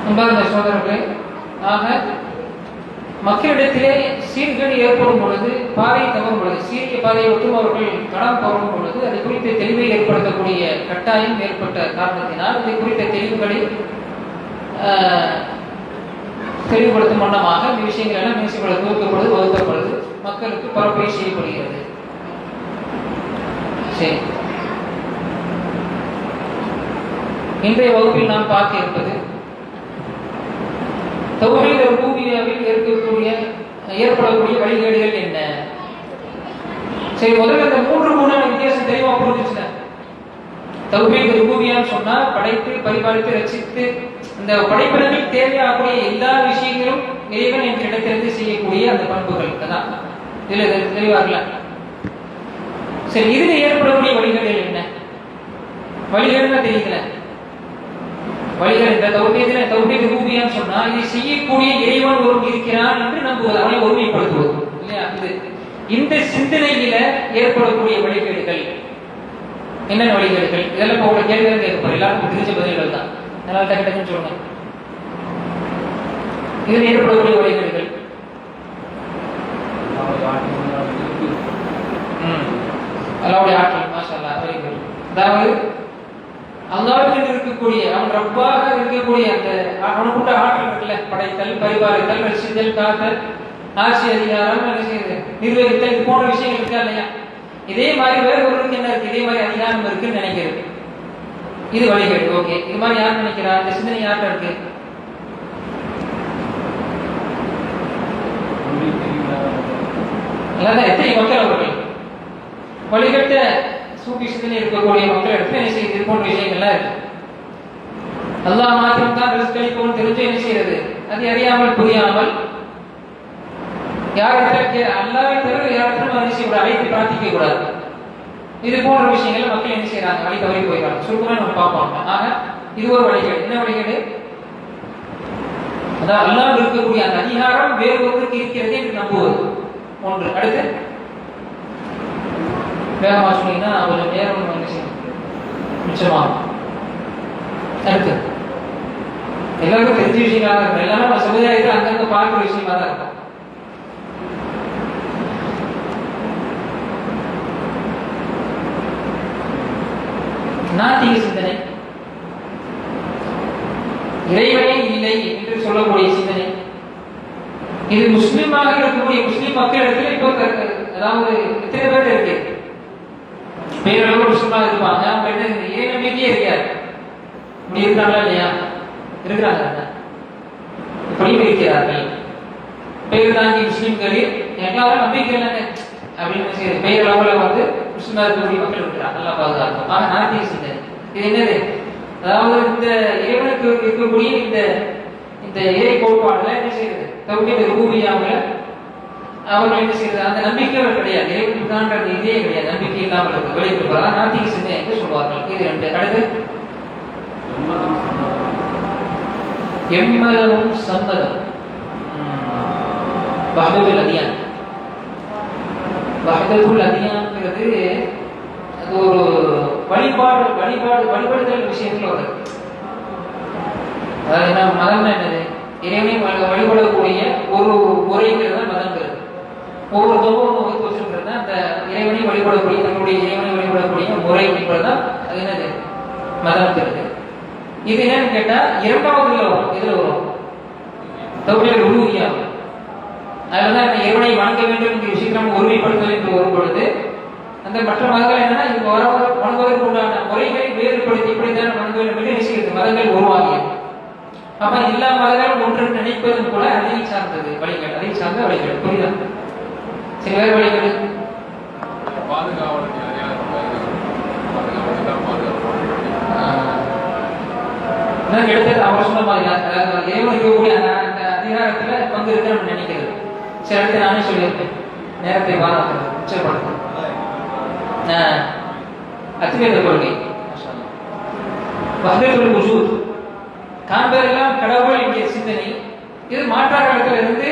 அன்பார்ந்த சகோதரர்களே, ஆக மக்களிடத்திலே சீர்கேடு ஏற்படும் பொழுது, பாதை தவறும் பொழுது, சீரிய பாதையை ஒட்டும் அவர்கள் கடன் போடும் பொழுது அதை குறித்த தெளிவை ஏற்படுத்தக்கூடிய கட்டாயம் ஏற்பட்ட காரணத்தினால் இதை குறித்த தெளிவுகளை தெளிவுபடுத்தும் வண்ணமாக இந்த விஷயங்கள் எல்லாம் பேசப்படுது, துவக்கப்படுது, வகுக்கப்படுது, மக்களுக்கு பரப்புரை செய்யப்படுகிறது. சரி, இன்றைய வகுப்பில் நாம் பார்க்க இருப்பது தௌஹீத் ருபூபிய்யாவில் ஏற்படக்கூடிய வழிகேடுகள் என்ன. சரி, முதல்ல இந்த மூணு வித்தியாசம் தெளிவா புரிஞ்சுச்சுன்னா, தௌஹீத் ருபூபிய்யான்னு சொன்னா படைத்து பரிபாலித்து ரட்சித்து இந்த படைப்பினங்கள் தேவையாகக்கூடிய எல்லா விஷயங்களும் இறைவன் என்ற இடத்திலிருந்து செய்யக்கூடிய அந்த பண்புகள் அதான் இதுல தெளிவாகல. சரி, இதுல ஏற்படக்கூடிய வழிகேடுகள் என்ன? வழிகேடுன்னா தெரியல. வழிகள் இந்த தௌஹீத் ருபூபிய்யான்னு சொன்னா இதை செய்யக்கூடிய இறைவன் ஒருவன் இருக்கிறான் என்று நம்புவது, அவனை ஒருமைப்படுத்துவது இல்லையா? இந்த சிந்தனையில ஏற்படக்கூடிய வழிகேடுகள் என்னென்ன வழிகேடுகள்? இதெல்லாம் இப்போ உங்களை கேள்விகள் கேட்கப்படும், எல்லாருக்கும் தெரிஞ்ச பதில்கள் தான். அதனால டக்கு டக்குன்னு சொல்லுங்க. இதில் ஏற்படக்கூடிய வழிகேடுகள் அல்லாஹ்வுடைய ஆற்றல். மாஷா அல்லாஹ், வெரி குட். அதாவது அல்லாஹ்விடம் இருக்கக்கூடிய, அவன் ரப்பாக இருக்கக்கூடிய அந்த அவனுக்குள்ள ஆற்றல் இருக்குல்ல, படைத்தல், பரிபாலித்தல், ரட்சித்தல், காத்தல், ஆட்சி அதிகாரம், நிர்வகித்தல், இது போன்ற விஷயங்கள் இருக்கா இல்லையா? இதே மாதிரி வேற ஒருவருக்கு என்ன இருக்கு? இதே மாதிரி அதிகாரம் இருக்குன்னு நினைக்கிறது, இது வழிகேடு. ஓகே, இது மாதிரி யார் நினைக்கிறா? இந்த சிந்தனை யார்கிட்ட இருக்கு? அதான் எத்தனை மக்கள் அவர்கள் வழிகட்ட சூப்பி சிந்தனை இருக்கக்கூடிய மக்கள் எடுத்து என்ன செய்யுது? இது போன்ற விஷயங்கள்லாம் இருக்கு. அல்லாஹ் மாத்திரம் தான் ரிஸ்க் அளிப்பவன் தெரிஞ்சு என்ன செய்யறது? அது அறியாமல் புரியாமல் யாரிடத்துல அல்லாஹ்வை தவிர யாரிடத்துல அழைத்து பிரார்த்திக்க கூடாது. இது போன்ற விஷயங்கள் மக்கள் என்ன செய்யறாங்க? வழி தவறி போயிடுறாங்க. சுருக்கமா நம்ம பார்ப்பாங்க. ஆக இது ஒரு வழிகேடு. என்ன வழிகேடு? அதான் அல்லாஹ் இருக்கக்கூடிய அந்த அதிகாரம் வேறு ஒருவருக்கு இருக்கிறது என்று நம்புவது ஒன்று. அடுத்து வேகமா சொன்னீங்கன்னா கொஞ்சம் நேரம் என்ன செய்யணும், மிச்சமாகும். அடுத்து எல்லாருக்கும் தெரிஞ்ச விஷயங்களாக இருக்கும், எல்லாமே நம்ம சமுதாயத்தில் அங்கங்க பார்க்கிற விஷயமா தான் இருக்கும். நாத்திக சிந்தனை, இறைவனே இல்லை என்று சொல்லக்கூடிய சிந்தனை. இது முஸ்லிமாக இருக்கக்கூடிய முஸ்லிம் மக்களிடத்தில் இப்போ அதாவது எத்தனை பேர் இருக்கு? பேரளவு முஸ்லிமாக இருப்பாங்க, அவங்க இறை நம்பிக்கையே இருக்காது. இப்படி இருக்காங்களா இல்லையா? இருக்கிறாங்க, இப்படியும் இருக்கிறார்கள். பெயர் தாங்கி முஸ்லிம்களில் எல்லாரும் நம்பிக்கை இல்லைங்க அப்படின்னு பெயரளவுல முஸ்லிமா இருக்கக்கூடிய மக்கள் இருக்கிறாங்க, நல்லா பாதுகாக்கும். ஆக நாத்திக சிந்தனை இது என்னது? அதாவது இந்த இறைவனுக்கு இருக்கக்கூடிய இந்த இறை கோட்பாடுல என்ன செய்யுது? தௌஹீத் ருபூபிய்யாவுல அவர்கள் என்ன செய்யுது? அந்த நம்பிக்கைகள் கிடையாது, இறைவனுக்கான இதே கிடையாது, நம்பிக்கை இல்லாமல் இருக்கு, வெளியிட்டு நாத்திக சிந்தனை என்று சொல்வார்கள். இது ரெண்டு. அடுத்து எம்மதமும் சம்மதம், வஹ்தத்துல் அதியான். வஹ்தத்துல் அதியான்ங்கிறது அது ஒரு வழிபாடுதல் விஷயத்துல வருது. அதாவது என்ன மதம்னா என்னது? இறைவனை வழிபடக்கூடிய ஒரு முறைங்கிறது தான் மதங்கிறது. ஒவ்வொரு தொகுப்பும் வகுத்து வச்சிருக்கிறது அந்த இறைவனை வழிபடக்கூடிய, தன்னுடைய இறைவனை வழிபடக்கூடிய முறை என்பதுதான் அது என்னது? மதம்ங்கிறது. இது என்னன்னு கேட்டா இரண்டாவது இதுல வரும் தௌஹீத் ருபூபிய்யா. அதுலதான் இந்த இறைவனை வணங்க வேண்டும் என்ற விஷயத்தை நம்ம ஒருமைப்படுத்தல் என்று வரும் பொழுது அந்த மற்ற மதங்கள் என்னன்னா இது வணங்குவதற்கு உண்டான முறைகளை வேறுபடுத்தி இப்படித்தான் வணங்க வேண்டும் என்று நிச்சயிக்கிறது மதங்கள் உருவாகியது. அப்ப எல்லா மதங்களும் ஒன்று நினைப்பதும் கூட அதை சார்ந்தது வழிகள், அதை சார்ந்த வழிகள். புரியுதா? சரி, வேறு வழிகள் எடுத்தது அவர் சொன்ன மாதிரி இறைவன் இருக்கக்கூடிய அந்த அதிகாரத்துல பங்கு இருக்கு நம்ம நினைக்கிறது. சரி, அடுத்து நானே சொல்லியிருக்கேன், நேரத்தை பாராட்டுறது, உச்சப்படுத்தும் அத்வைத கொள்கை, வஹ்தத்துல் வஜூத், காண்பதெல்லாம் கடவுள் என்கிற சிந்தனை. இது மாற்றா காலத்தில் இருந்து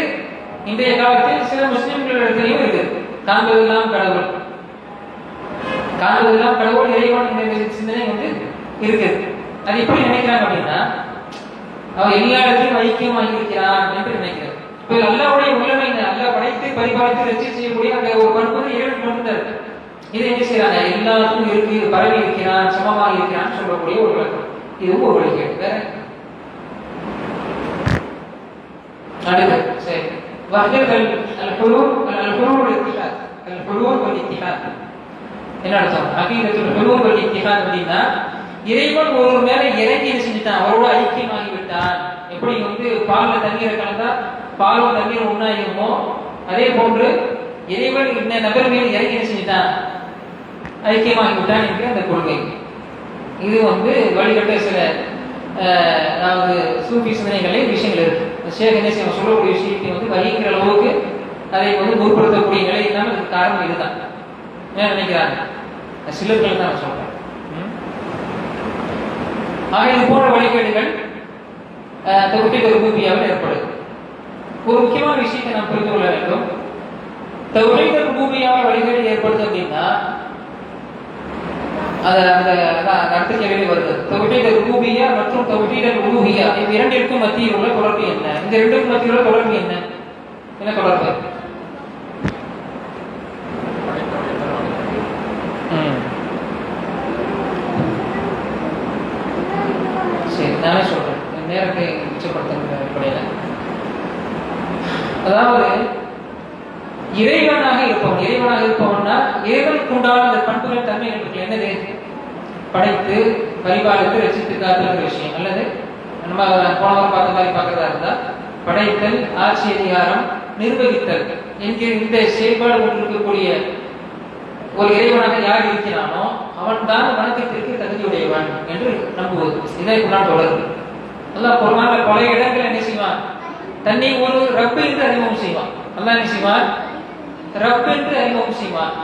இன்றைய காலத்தில் சில முஸ்லிம்களிடத்திலையும் இருக்கு. காண்பதெல்லாம் கடவுள், காண்பதெல்லாம் கடவுள் இறைவன் என்ற சிந்தனை வந்து இருக்குது. அது எப்படி நினைக்கிறாங்க அப்படின்னா, அவன் எல்லா இடத்திலும் ஐக்கியமாக இருக்கிறான் என்று நினைக்கிறார். இப்போ அல்லாஹ்வுடைய உள்ளமை அல்லாஹ் படைத்து பரிபாலித்து ரட்சி செய்யக்கூடிய அந்த ஒரு பண்பு இறைவன் கொண்டுட்டார். இதை என்ன செய்யறாங்க, எல்லாத்துக்கும் இருக்கு, பரவி இருக்கிறான், சமமாக இருக்கிறான்னு சொல்லக்கூடிய ஒரு விளக்கம். இதுவும் ஒரு வழிகேடு. வேற அடுத்து சரி வஹ்தல் அல்-ஹுலூல் வல்-இத்திஹாத். அல்-ஹுலூல் வல்-இத்திஹாத் என்ன அர்த்தம்? அகீதத்துல் ஹுலூல் வல்-இத்திஹாத் அப்படின்னா இறைவன் ஒரு மேல இறங்கி செஞ்சுட்டான், அவரோட ஐக்கியமாகி விட்டான். எப்படி வந்து பால்ல தண்ணீரை கலந்தா பாலும் தண்ணீர் ஒன்னாயிருமோ, அதே போன்று இறைவன் இந்த நபர் மீது இறங்கி செஞ்சுட்டான், ஐக்கியமாகி விட்டான் என்கிற அந்த கொள்கை. இது வந்து வழிகட்ட சில அதாவது சூஃபி சிந்தனைகளில் விஷயங்கள் இருக்கு. ஷேக் என்ன செய்ய சொல்லக்கூடிய விஷயத்தை வந்து வகிக்கிற அளவுக்கு அதை வந்து பொருட்படுத்தக்கூடிய நிலை இல்லாமல் அதுக்கு காரணம் இதுதான். ஏன் நினைக்கிறாங்க சிலர்கள் தான் நான் சொல்றேன். ஆக இது போன்ற வழிகேடுகள் தௌஹீத் ருபூபிய்யாவில் ஏற்படுது. ஒரு முக்கியமான விஷயத்தை நாம் புரிந்து கொள்ள வேண்டும். தௌஹீத் ருபூபிய்யாவில் வழிகேடு ஏற்படுது அப்படின்னா அடுத்த கேள்வி வருது. தௌஹீத் ருபூபிய்யா மற்றும் தௌஹீத் உலூஹிய்யா இந்த இரண்டிற்கும் மத்தியில் உள்ள தொடர்பு என்ன? இந்த இரண்டுக்கும் மத்தியில் உள்ள தொடர்பு என்ன? என்ன தொடர்பு? சரி, நானே சொல்றேன், நேரத்தை மிச்சப்படுத்த அடிப்படையில். அதாவது இறைவனாக இருப்பவன்னா இறைவனுக்கு உண்டான அந்த பண்புகள் தன்மைகள் என்னது? படைத்து பரிபாலித்து ரசித்து காத்துங்கிற விஷயம், அல்லது நம்ம போனவர் பார்த்த மாதிரி பார்க்கறதா இருந்தா படைத்தல், ஆட்சி அதிகாரம், நிர்வகித்தல் என்கிற இந்த செயல்பாடு கொண்டிருக்கக்கூடிய ஒரு இறைவனாக யார் இருக்கிறானோ அவன் தான் வணக்கத்திற்கு தகுதியுடையவன் என்று நம்புவது. இதை குர்ஆன் தொடர்பு. அல்லாஹ் குர்ஆன்ல பல இடங்கள் என்ன செய்வான், தன்னை ஒரு ரப் என்று அறிமுகம் செய்வான். அல்லாஹ் என்ன செய்வான், ரப் என்று அறிமுகம் செய்வான்.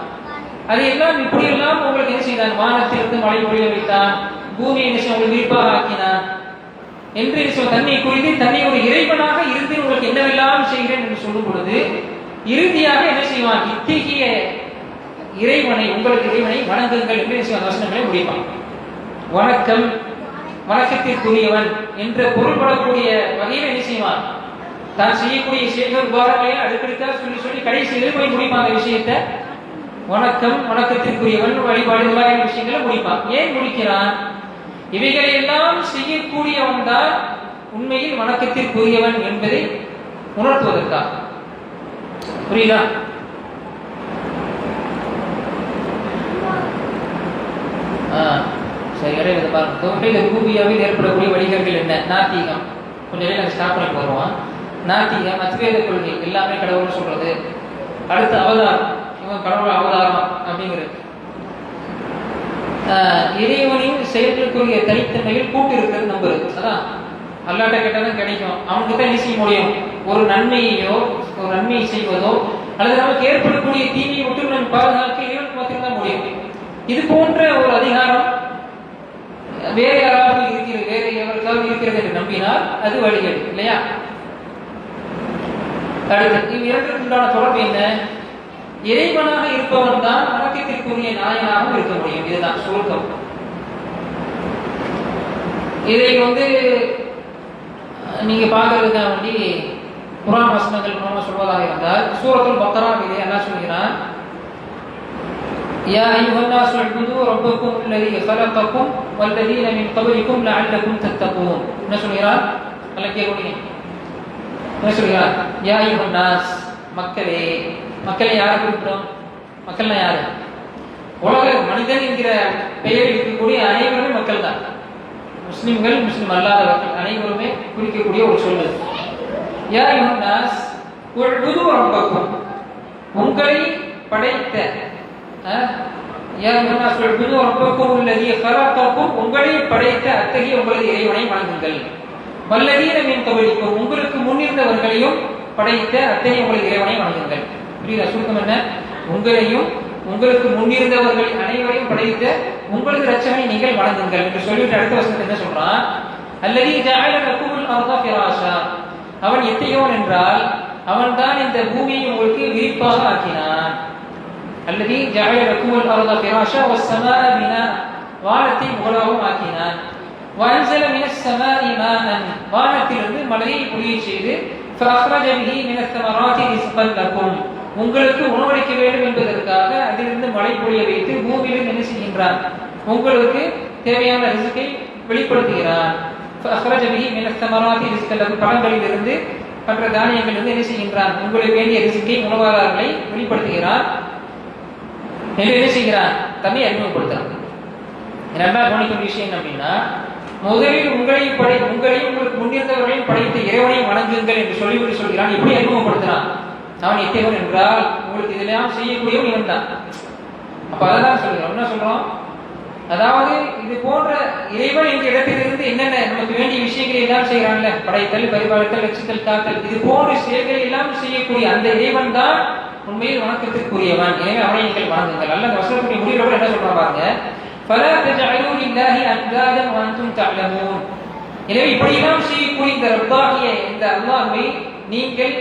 அது எல்லாம் இப்படி எல்லாம் உங்களுக்கு என்ன செய்தான், வானத்திலிருந்து மழை பொழிய வைத்தான், பூமியை என்ன செய்ய உங்களுக்கு விரிப்பாக ஆக்கினான் என்று தன்னை குறித்து தன்னை ஒரு இறைவனாக இருந்து உங்களுக்கு என்னவெல்லாம் செய்கிறேன் என்று சொல்லும் பொழுது இறுதியாக என்ன செய்வான், இத்தகைய இறைவனை உங்களுக்கு இறைவனை வணங்குங்கள் என்று வசனங்களை முடிப்பான். வணக்கம், வணக்கத்திற்குரியவன் என்ற பொருள்படக்கூடிய வகையில் என்ன செய்வான், தான் செய்யக்கூடிய செயல்கள் உபாரங்களை அடுக்கடுக்கா சொல்லி சொல்லி கடைசியில் போய் முடிப்பான். அந்த விஷயத்தை வணக்கம், வணக்கத்திற்குரியவன், வழிபாடு வகையான விஷயங்களை முடிப்பான். ஏன் முடிக்கிறான்? இவைகளை எல்லாம் செய்யக்கூடியவன் தான் உண்மையில் வணக்கத்திற்குரியவன் என்பதை உணர்த்துவதற்காக. புரியுதா? சரி, இடையில பாருங்க. தௌஹீத் ருபூபிய்யாவில் ஏற்படக்கூடிய வழிகேடுகள் என்ன? நாத்திகம். கொஞ்சம் நாங்கள் ஸ்டாப் பண்ணி போடுவோம். நாத்திகம், அத்வைத கொள்கை, எல்லாமே கடவுள்னு சொல்றது. அடுத்து அவதாரம், இவன் கடவுள் அவதாரம் அப்படிங்கிறது. இறைவனின் செயல்களுக்குரிய தனித்தன்மையில் கூட்டு இருக்கிறது நம்புறது. அதான் அல்லாட்ட கேட்டாலும் கிடைக்கும், அவனுக்கு தான் என்ன செய்ய முடியும், ஒரு நன்மையையோ ஒரு நன்மையை செய்வதோ அல்லது நமக்கு ஏற்படக்கூடிய தீமையை விட்டு நம்ம பாதுகாக்க இறைவனுக்கு மாத்திரம்தான் முடியும். இது போன்ற ஒரு அதிகாரம் வேற யாராவது இருக்கிறது, வேற எவருக்காவது இருக்கிறது என்று நம்பினால் அது வழிகேடு இல்லையா? அடுத்து இவ்விரண்டுக்கு உண்டான தொடர்பு என்ன? இறைவனாக இருப்பவன் தான் வணக்கத்திற்குரிய நாயனாகவும் இருக்க முடியும். இதுதான் சுருக்கம். இதை வந்து நீங்க பார்க்கறதுக்காக வேண்டி குர்ஆன் வசனங்கள் மூலமா சொல்வதாக இருந்தால் சூரத்துல் பக்ரா இதை அல்லாஹ் சொல்கிறான், யா அய்யுஹன் நாஸ் உஅ்புது ரப்பக்கும் அல்லதி خلقக்கும் வல்லதீன மின் கப்லிக்கும் லஅல்லக்கும் தத்தகூன். என்ன சொல்கிறான்? அல்லாஹ் கேக்குறீங்க என்ன சொல்கிறான்? யா அய்யுஹன் நாஸ், மக்களே. மக்களை யாரை குறிப்பிடும்? மக்கள்னா யாரு? உலக மனிதன் என்கிற பெயரில் இருக்கக்கூடிய அனைவருமே மக்கள் தான். முஸ்லிம்கள், முஸ்லிம் அல்லாதவர்கள் அனைவருமே குறிக்கக்கூடிய ஒரு சொல்லு. யா அய்யுஹன் நாஸ் உஅ்புது ரப்பக்கும், உங்களை படைத்த, யா அய்யுஹன் நாஸ் உஅ்புது ரப்பக்கும் அல்லதி خلقக்கும், உங்களை படைத்த அத்தகைய உங்களது இறைவனை வணங்குங்கள். வல்லதீன மின் கப்லிக்கும், உங்களுக்கு முன்னிருந்தவர்களையும் படைத்த அத்தகைய உங்களது இறைவனை வணங்குங்கள். புரியுதா? சுருக்கம் என்ன? உங்களையும் உங்களுக்கு முன்னிருந்தவர்கள் அனைவரையும் படைத்த உங்களது இரட்சகனை நீங்கள் வணங்குங்கள் என்று சொல்லிவிட்டு அடுத்த வசனத்தில் என்ன சொல்றான்? அல்லதி ஜஅல லக்குமுல் அர்த ஃபிராஷா, அவன் எத்தையோன் என்றால் அவன் தான் இந்த பூமியை உங்களுக்கு விரிப்பாக ஆக்கினான். அல்லதி ஜஅல லக்குமுல் அர்த ஃபிராஷா வஸ்ஸமாஅ பினா, வானத்தை முகடாகவும் ஆக்கினான். வஅன்ஸல மினஸ் ஸமாஇ மாஅன், வானத்திலிருந்து மழையை பொழிய செய்து ஃபஅக்ரஜ பிஹி மினஸ் ஸமராத்தி ரிஸ்கன் லக்கும், உங்களுக்கு உணவளிக்க வேண்டும் என்பதற்காக அதிலிருந்து மழை பொழிய வைத்து பூமியிலிருந்து என்ன செய்கின்றான், உங்களுக்கு தேவையான ரிஸ்கை வெளிப்படுத்துகிறான். ஃபஅக்ரஜ பிஹி மினஸ் ஸமராத்தி ரிஸ்கன் லக்கும், பழங்களிலிருந்து மற்ற தானியங்களிலிருந்து என்ன செய்கின்றான், உங்களுக்கு வேண்டிய ரிஸ்கை உணவாதாரங்களை வெளிப்படுத்துகிறான் என்று என்ன செய்கிறான், தன்னை அறிமுகப்படுத்துறான். இரண்டாவது கவனிக்கும் விஷயம் அப்படின்னா, முதலில் உங்களையும் உங்களுக்கு முன்னிருந்தவர்களையும் படைத்த இறைவனையும் வணங்குங்கள் என்று சொல்லிவிட்டு சொல்கிறான். எப்படி அறிமுகப்படுத்துறான், அவன் எத்தேவன் என்றால் உங்களுக்கு இதெல்லாம் செய்யக்கூடியவன் இவன் தான். அப்ப அதான் சொல்கிறோம். என்ன சொல்றோம், அதாவது இது போன்ற இறைவன் என்ற இடத்திலிருந்து என்னென்ன நமக்கு வேண்டிய விஷயங்களை எல்லாம் செய்யறான்ல, படைத்தல், பரிபாலித்தல், ரட்சித்தல், காத்தல், இது போன்ற செயல்களை எல்லாம் செய்யக்கூடிய அந்த இறைவன் தான் உண்மையில் வணக்கத்திற்குரியவன். எனவே அவனை நீங்கள் வணங்குங்கள். அல்ல வசனத்துடைய முடிவோடு என்ன சொல்றான் பாருங்க, فَلَا تَجْعَلُوا لِلَّهِ أَنْدَادًا وَأَنْتُمْ تَعْلَمُونَ. எனவே இப்படியெல்லாம் செய்யக்கூடிய இந்த ரப்பாகிய இந்த அல்லாஹ்வை நீங்கள்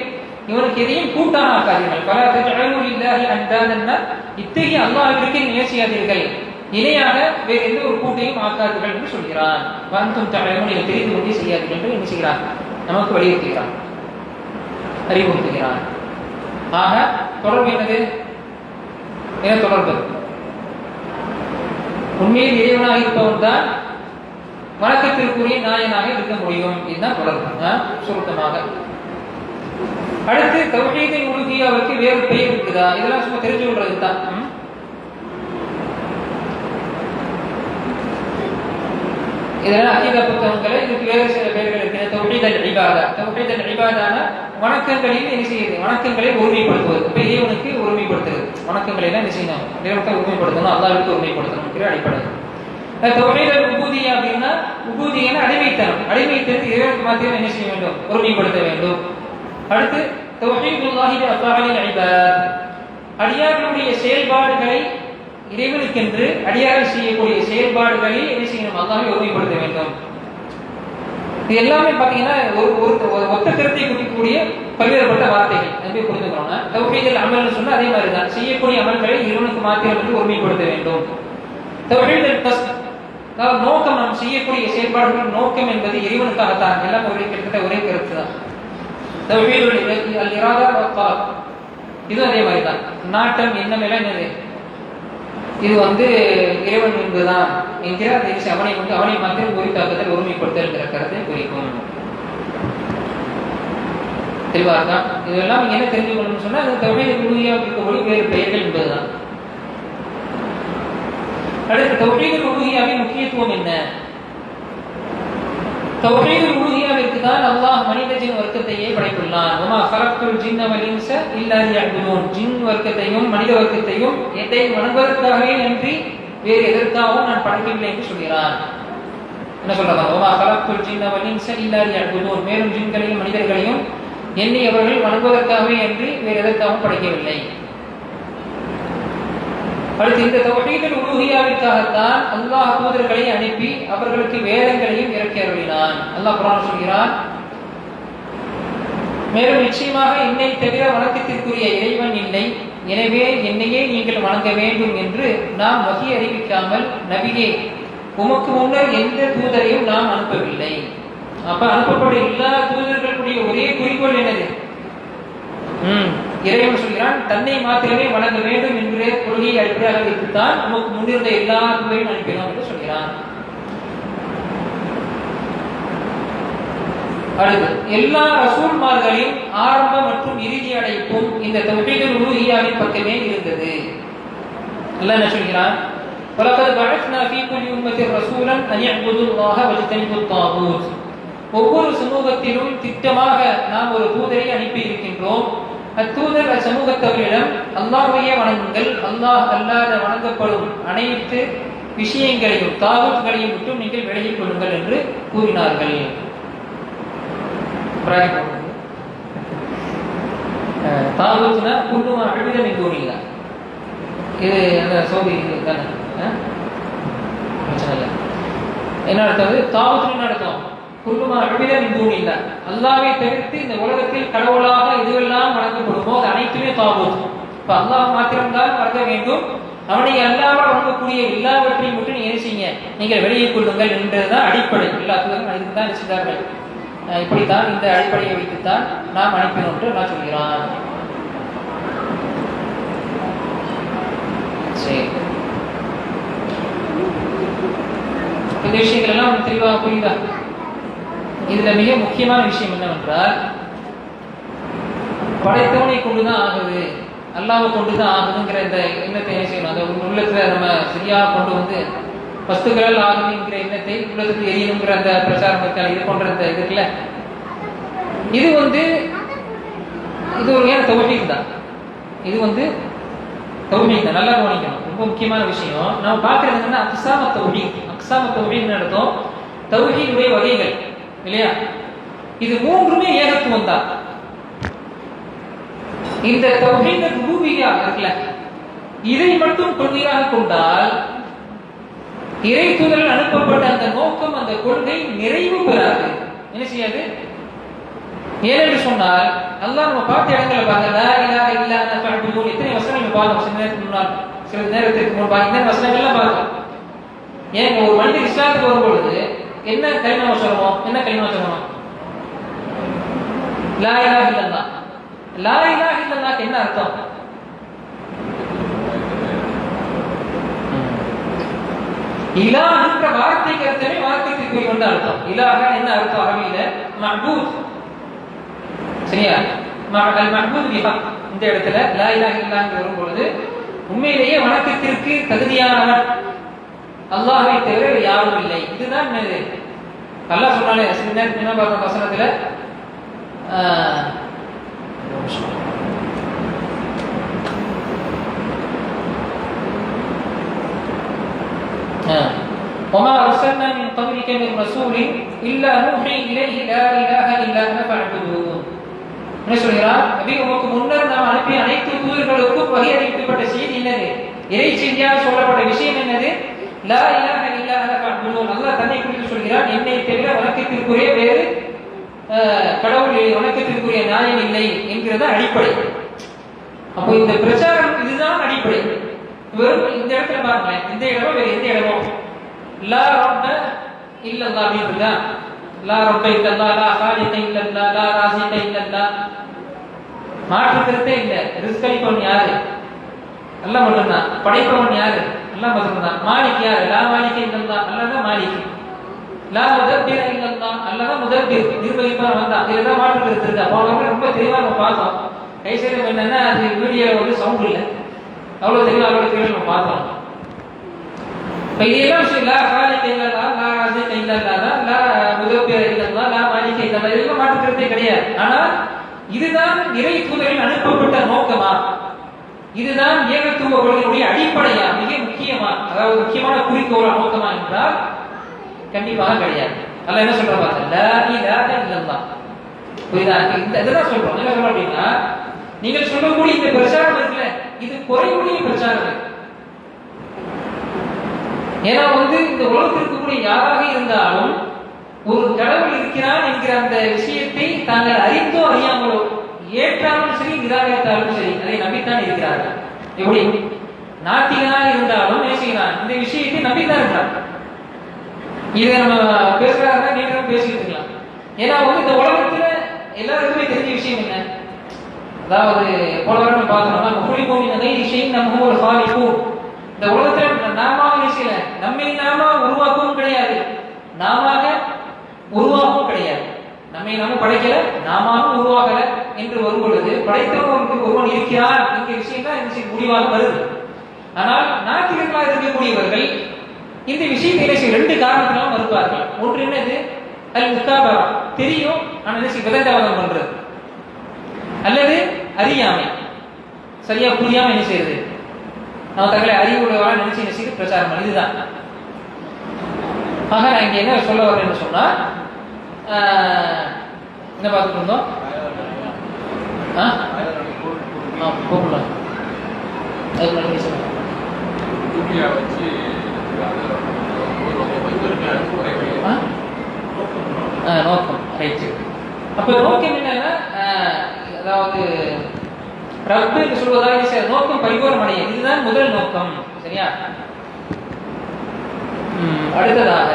இவனுக்கு எதையும் கூட்டாக ஆக்காதீர்கள். فَلَا تَجْعَلُوا لِلَّهِ أَنْدَادًا, இத்தகைய அல்லாஹ்விற்கு நீங்கள் செய்யாதீர்கள், இணையாக வேறு எந்த ஒரு கூட்டையும் ஆக்காதீர்கள் என்று சொல்கிறான். وَأَنْتُمْ تَعْلَمُونَ, நீங்கள் தெரிந்து கொண்டே செய்யாதீர்கள் என்று என்ன செய்கிறான், நமக்கு வலியுறுத்துகிறான், அறிவுறுத்துகிறான். ஆக தொடர்பு என்னது, என்ன தொடர்பு, உண்மையில் இறைவனாக இருப்பவன் தான் வணக்கத்திற்குரிய நாயனாக இருக்க முடியும். இதுதான் தொடர்பு சுருக்கமாக. அடுத்து தௌஹீதுல் உலூஹிய்யாவுக்கு வேறு பெயர் இருக்குதா, இதெல்லாம் சும்மா தெரிஞ்சு கொள்றது தான். இதெல்லாம் அகீதா புத்தகங்களை இதுக்கு வேறு சில பெயர்கள் இருக்கிறது. தௌஹீதுல் இபாதா, தௌஹீதுல் இபாதான வணக்கங்களில் என்ன செய்யுது, வணக்கங்களை ஒருமைப்படுத்துவது. இப்ப இறைவனுக்கு ஒருமைப்படுத்துறது, வணக்கங்களை எல்லாம் என்ன செய்யணும், இறைவனுக்கு ஒருமைப்படுத்தணும், அல்லாஹ்வுக்கு ஒருமைப்படுத்தணும் அடிப்படை. தௌஹீதுல் உபூதிய்யா அப்படின்னா, உபூதிய்யானா அடிமைத்தனம், அடிமைத்தனத்தை இறைவனுக்கு மாத்திரம் என்ன செய்ய வேண்டும், ஒருமைப்படுத்த வேண்டும். அடுத்து தௌஹீதுல்லாஹி பி அஃஆலில் இபாத், அடியார்களுடைய செயல்பாடுகளை இறைவனுக்கென்று அடியார்கள் செய்யக்கூடிய செயல்பாடுகளில் என்ன செய்யணும், அல்லாஹ்வை ஒருமைப்படுத்த வேண்டும். இது எல்லாமே பாத்தீங்கன்னா ஒரு ஒத்த கருத்தை குறிக்கக்கூடிய பல்வேறுபட்ட வார்த்தைகள். எப்படி புரிஞ்சுக்கிறோம்னா, தௌஹீதுல் அமல்னு சொன்னா அதே மாதிரி தான், செய்யக்கூடிய அமல்களை இறைவனுக்கு மாத்திரம் என்று ஒருமைப்படுத்த வேண்டும். தௌஹீதுல் கஸ்த், அதாவது நோக்கம், நாம் செய்யக்கூடிய செயல்பாடுகள் நோக்கம் என்பது இறைவனுக்காகத்தான், எல்லாம் கிட்டத்தட்ட ஒரே கருத்து தான். தௌஹீதுல் இராதா வ தலப், இது அதே மாதிரி தான், நாட்டம், எண்ணம் எல்லாம் என்னது, இது இறைவன் என்பதுதான் என்கிற அவனை அவனை மாத்திரம் குறித்தாக்குதல், ஒருமைப்படுத்தல் கருத்தை குறிக்கும். தெளிவா இருக்கா? இதெல்லாம் நீங்க என்ன தெரிஞ்சு கொள்ளணும்னு சொன்னா, அது தௌஹீதுல் உலூஹிய்யாவுக்கு இருக்கக்கூடிய வேறு பெயர்கள் என்பதுதான். அடுத்து தௌஹீதுல் உலூஹிய்யாவின் முக்கியத்துவம் என்ன? தௌஹீதுல் உலூஹிய்யாவிற்கு தான் அல்லாஹ் மனித ஜின் வர்க்கத்தையே படைத்துள்ளான். வமா ഖலக்துல் ஜின்ன வல் இன்ஸ இல்லா லியஅ்புதூன், ஜின் வர்க்கத்தையும் மனித வர்க்கத்தையும் என்னை வணங்குவதற்காகவே அன்றி வேறு எதற்காகவும் நான் படைக்கவில்லை என்று சொல்கிறான். என்ன சொல்றாங்க, வமா ഖலக்துல் ஜின்ன வல் இன்ஸ இல்லா லியஅ்புதூன், மேலும் ஜின்களையும் மனிதர்களையும் என்னை அவர்கள் வணங்குவதற்காகவே அன்றி வேறு எதற்காகவும் படைக்கவில்லை. அடுத்து இந்த தௌஹீதுல் உலூஹிய்யாவிற்காகத்தான் அல்லாஹ் தூதர்களை அனுப்பி அவர்களுக்கு வேதங்களையும் இறக்கி அருளினான். அல்லாஹ் குர்ஆன் சொல்கிறான், மேலும் நிச்சயமாக என்னை தவிர வணக்கத்திற்குரிய இறைவன் இல்லை, எனவே என்னையே நீங்கள் வணங்க வேண்டும் என்று நாம் வஹி அறிவிக்காமல் நபியே உமக்கு முன்னர் எந்த தூதரையும் நாம் அனுப்பவில்லை. அப்ப அனுப்பப்பட்ட எல்லா தூதர்களுடைய ஒரே குறிக்கோள் என்னது, இறைவன் சொல்கிறான் தன்னை மாத்திரமே வணங்க வேண்டும் என்கிற கொள்கையை அடிப்படையாக வைத்துத்தான் நமக்கு முன்னிருந்த எல்லா தூதரையும் அனுப்பினோம் என்று சொல்கிறான். அடுத்து எல்லா ரசூல்மார்களின் ஆரம்ப மற்றும் இறுதி அடைப்பும் இந்த தௌஹீதுல் உலூஹிய்யாவின் பக்கமே இருந்தது. அல்லாஹ் என்ன சொல்கிறான், வலகத் பஅத்னா ஃபீ குல்லி உம்மத்தின் ரசூலன் அன் யஅ்புதுல்லாஹ வஜ்தனிபுத் தாகூத், ஒவ்வொரு சமூகத்திலும் திட்டமாக நாம் ஒரு தூதரை அனுப்பி இருக்கின்றோம். அத்தூதர் அச்சமூகத்தவர்களிடம் அல்லாஹ்வையே வணங்குங்கள், அல்லாஹ் அல்லாத வணங்கப்படும் அனைத்து விஷயங்களையும் தாகூத்களையும் விட்டும் நீங்கள் விலகிக் கொள்ளுங்கள் என்று கூறினார்கள். தாகூத்னா குல்லுமா அழுவித மின் தூனில்லா, இது அந்த சோதி தானே, பிரச்சனை இல்லை. என்ன அர்த்தம், தாகூத்னு என்ன அர்த்தம், குல்லுமா அழுவித மின் தூனில்லா, அல்லாஹ்வை தவிர்த்து இந்த உலகத்தில் கடவுளாக எதுவெல்லாம் வணங்கப்படுமோ அது அனைத்துமே தாகூத். அப்ப அல்லாஹ் மாத்திரம்தான் வணங்க வேண்டும். அவனை அல்லாமல் வணங்கக்கூடிய எல்லாவற்றையும் மட்டும் நீங்க செய்யுங்க, நீங்கள் வெளியே கொள்ளுங்கள் என்றதுதான் அடிப்படை. எல்லா தூதரும் இதுக்கு தான் செய்தார்கள். இப்படித்தான் இந்த அடிப்படையை வைத்துத்தான் நாம் அனுப்பினோம் என்று நான் சொல்கிறான். சரி, இந்த விஷயங்கள் எல்லாம் தெளிவாக புரியுதா? இதுல மிக முக்கியமான விஷயம் என்னவென்றால், படைத்தவனை கொண்டுதான் ஆகுது, அல்லாவை கொண்டுதான் ஆகுதுங்கிற இந்த எண்ணத்தை என்ன செய்யணும், அந்த உள்ளத்துல நம்ம சரியாக கொண்டு வந்து வஸ்துக்களால் ஆகுதுங்கிற எண்ணத்தை உள்ளத்துக்கு எரியணுங்கிற அந்த பிரச்சாரம் இது போன்ற இந்த இதுல இது இது ஒரு ஏன் தௌஹீத் தான். இது தௌஹீத் தான், நல்லா கவனிக்கணும். ரொம்ப முக்கியமான விஷயம். நம்ம பார்க்கறது என்னன்னா அக்ஸாம தௌஹீத். அக்ஸாம தௌஹீத் நடத்தும் தௌஹீதுடைய வகைகள் இல்லையா? இது மூன்றுமே ஏகத்துவம் தான். இந்த தௌஹீத் ருபூபிய்யா இருக்குல்ல, இதை மட்டும் கொள்கையாக கொண்டால் இறை தூதர்கள் அனுப்பப்பட்ட அந்த நோக்கம், அந்த கொள்கை நிறைவு பெறாது. என்ன செய்யாது? ஏனென்று சொன்னால் அல்லாஹ் நம்ம பார்த்த இடங்களை பாருங்க, லா இலாஹ இல்லா அன்த ஃபஅபுதுன், எத்தனை வசனங்கள் பார்த்தோம் சில நேரத்துக்கு முன்பாக இந்த வசனங்கள்லாம் பார்த்தோம். ஏன் ஒரு மனிதர் இஸ்லாத்துக்கு வரும்பொழுது என்ன கலிமா சொல்லணும்? என்ன கலிமா சொல்லணும்? லா இலாஹ இல்லல்லாஹ். லா இலாஹ இல்லல்லாஹ் என்ன அர்த்தம்? இலாஹ்ன்ற வார்த்தைக்கு அர்த்தமே வார்த்தைக்கு கொண்ட அர்த்தம். இலாஹ என்ன அர்த்தம் அரபியில? மஅபூத். சரியா? அல் மஅபூத் பிஹக். இந்த இடத்துல லா இலாஹ இல்லல்லாஹ் வரும் பொழுது உண்மையிலேயே வணக்கத்திற்கு தகுதியானவன் அல்லாஹ்வை தவிர யாரும் இல்லை. இதுதான் அல்லாஹ் சொன்னாலே சில நேரத்தில் என்ன பார்த்த வசனத்துல وما أرسلنا من قبلك من رسول إلا نوحي إليه لا إله إلا أنا فاعبدون. என்ன சொல்கிறார்? நபி, உமக்கு முன்னர் நாம் அனுப்பிய அனைத்து தூதர்களுக்கும் வகை அறிவிக்கப்பட்ட செய்தி என்னது? இறை செய்தியாக சொல்லப்பட்ட விஷயம் என்னது? லா இலாஹ இல்லா அனா ஃபஅபுதுன். அல்லாஹ் தன்னை குறித்து சொல்கிறான், என்னை தவிர வணக்கத்திற்குரிய வேறு கடவுள் இல்லை, வணக்கத்திற்குரிய நாயன் இல்லை என்கிறது அடிப்படை. அப்போ இந்த பிரச்சாரம் இதுதான் அடிப்படை. வெறும் இந்த இடத்துல பாருங்களேன், இந்த இடமோ வேற எந்த இடமோ லா ரப்ப இல்லல்லாஹ் அப்படின்றதா? லா ரப்ப இல்லல்லாஹ், லா காலிக இல்லல்லாஹ், லா ராஸிக இல்லல்லாஹ். மாற்று கருத்தே இல்லை. ரிஸ்க் அளிப்பவன் யாரு? அல்லாஹ் மட்டும்தான். படைப்பவன் யாரு? அல்லாஹ் மட்டும்தான். மாலிக் யாரு? லா மாலிக இல்லல்லாஹ், அல்லாஹ் தான் மாலிக். லா முதப்பிர இல்லல்லாஹ், அல்லாஹ் தான் முதப்பிர், நிர்வகிப்பவன் வந்தான். இதுதான் மாற்று கருத்து இருக்கு. அப்போ ரொம்ப தெளிவாக நம்ம பார்த்தோம். கைசேரம் என்னன்னா, அது வீடியோல சவுண்ட் இல்லை, அவ்வளவு தெளிவாக அவ்வளவு தெளிவாக நம்ம பார்த்தோம். இப்ப இதெல்லாம் விஷயம் லா காலிக இல்லல்லாஹ், லா ராஸிக இல்லல்லாஹ், லா முதப்பிர இல்லல்லாஹ், லா மாலிக இல்லல்லாஹ், இதெல்லாம் மாற்று கருத்தே கிடையாது. ஆனால் இதுதான் இறை தூதரில் அனுப்பப்பட்ட நோக்கமா? இதுதான் ஏகத்துவ கொள்கையுடைய அடிப்படையா? மிக முக்கியமா, அதாவது முக்கியமான குறிக்கோளா, நோக்கமா என்றால் கண்டிப்பாக கிடையாது. அல்லாஹ் என்ன சொல்ற பாருங்க, லா இலாஹ இல்லல்லாஹ். புரியுதா? இதெல்லாம் சொல்றோம். என்ன சொல்றோம் அப்படின்னா, நீங்கள் சொல்லக்கூடிய இந்த பிரச்சாரம் இருக்குல்ல, இது குறைவுடைய பிரச்சாரம். ஏன்னா இந்த உலகத்திற்கு கூட யாராக இருந்தாலும் ஒரு கடவுள் இருக்கிறான் என்கிற அந்த விஷயத்தை தாங்கள் அறிந்தோ அறியாமலோ, ஏற்றாலும் சரி நிராகரித்தாலும் சரி, அதை நம்பித்தான் இருக்கிறார்கள். எப்படி? நாத்திகனாக இருந்தாலும் பேசுகிறான், இந்த விஷயத்தை நம்பித்தான் இருக்கிறான். இதை நம்ம பேசுறாங்க, நீங்களும் பேசிட்டு இருக்கலாம். ஏன்னா இந்த உலகத்துல எல்லாருக்குமே தெரிஞ்ச விஷயம் என்ன? அதாவது போன வாரம் பார்த்தோம்னா, நம்ம ஒரு ஹாலிக்கும், இந்த உலகத்துல நாம விஷயல, நம்மை நாம உருவாக்கவும் கிடையாது, நாம உருவாகவும் கிடையாது. நம்மை நாம படைக்கல, நாம உருவாகல என்று வரும் பொழுது படைத்தவனுக்கு ஒருவன் இருக்கிறான் என்கிற விஷயம் தான் முடிவாக வருது. ஆனால் நாத்திகர்களாக இருக்கக்கூடியவர்கள் இந்த விஷயத்தை ரெண்டு காரணத்தினாலும் மறுப்பார்கள். ஒன்று என்னது? அல் முகாபரா, தெரியும் ஆனா விதண்டாவதம் பண்றது, அல்லது அறியாமை, சரியா புரியாம என்ன செய்யறது, நம்ம தங்களை அறிவுள்ளவா நினைச்சு என்ன செய்து பிரச்சாரம் பண்ணி, இதுதான். ஆக நான் இங்க என்ன சொல்ல வரேன்னு சொன்னா, என்ன பார்த்துட்டு இருந்தோம்? கூப்பிடலாம். நோக்கம் ரைட். அப்ப நோக்கம் என்னன்னா, அதாவது ரப்பு என்று சொல்வதால் நோக்கம் பரிபூர்ணம் அடையும். இதுதான் முதல் நோக்கம். சரியா? அடுத்ததாக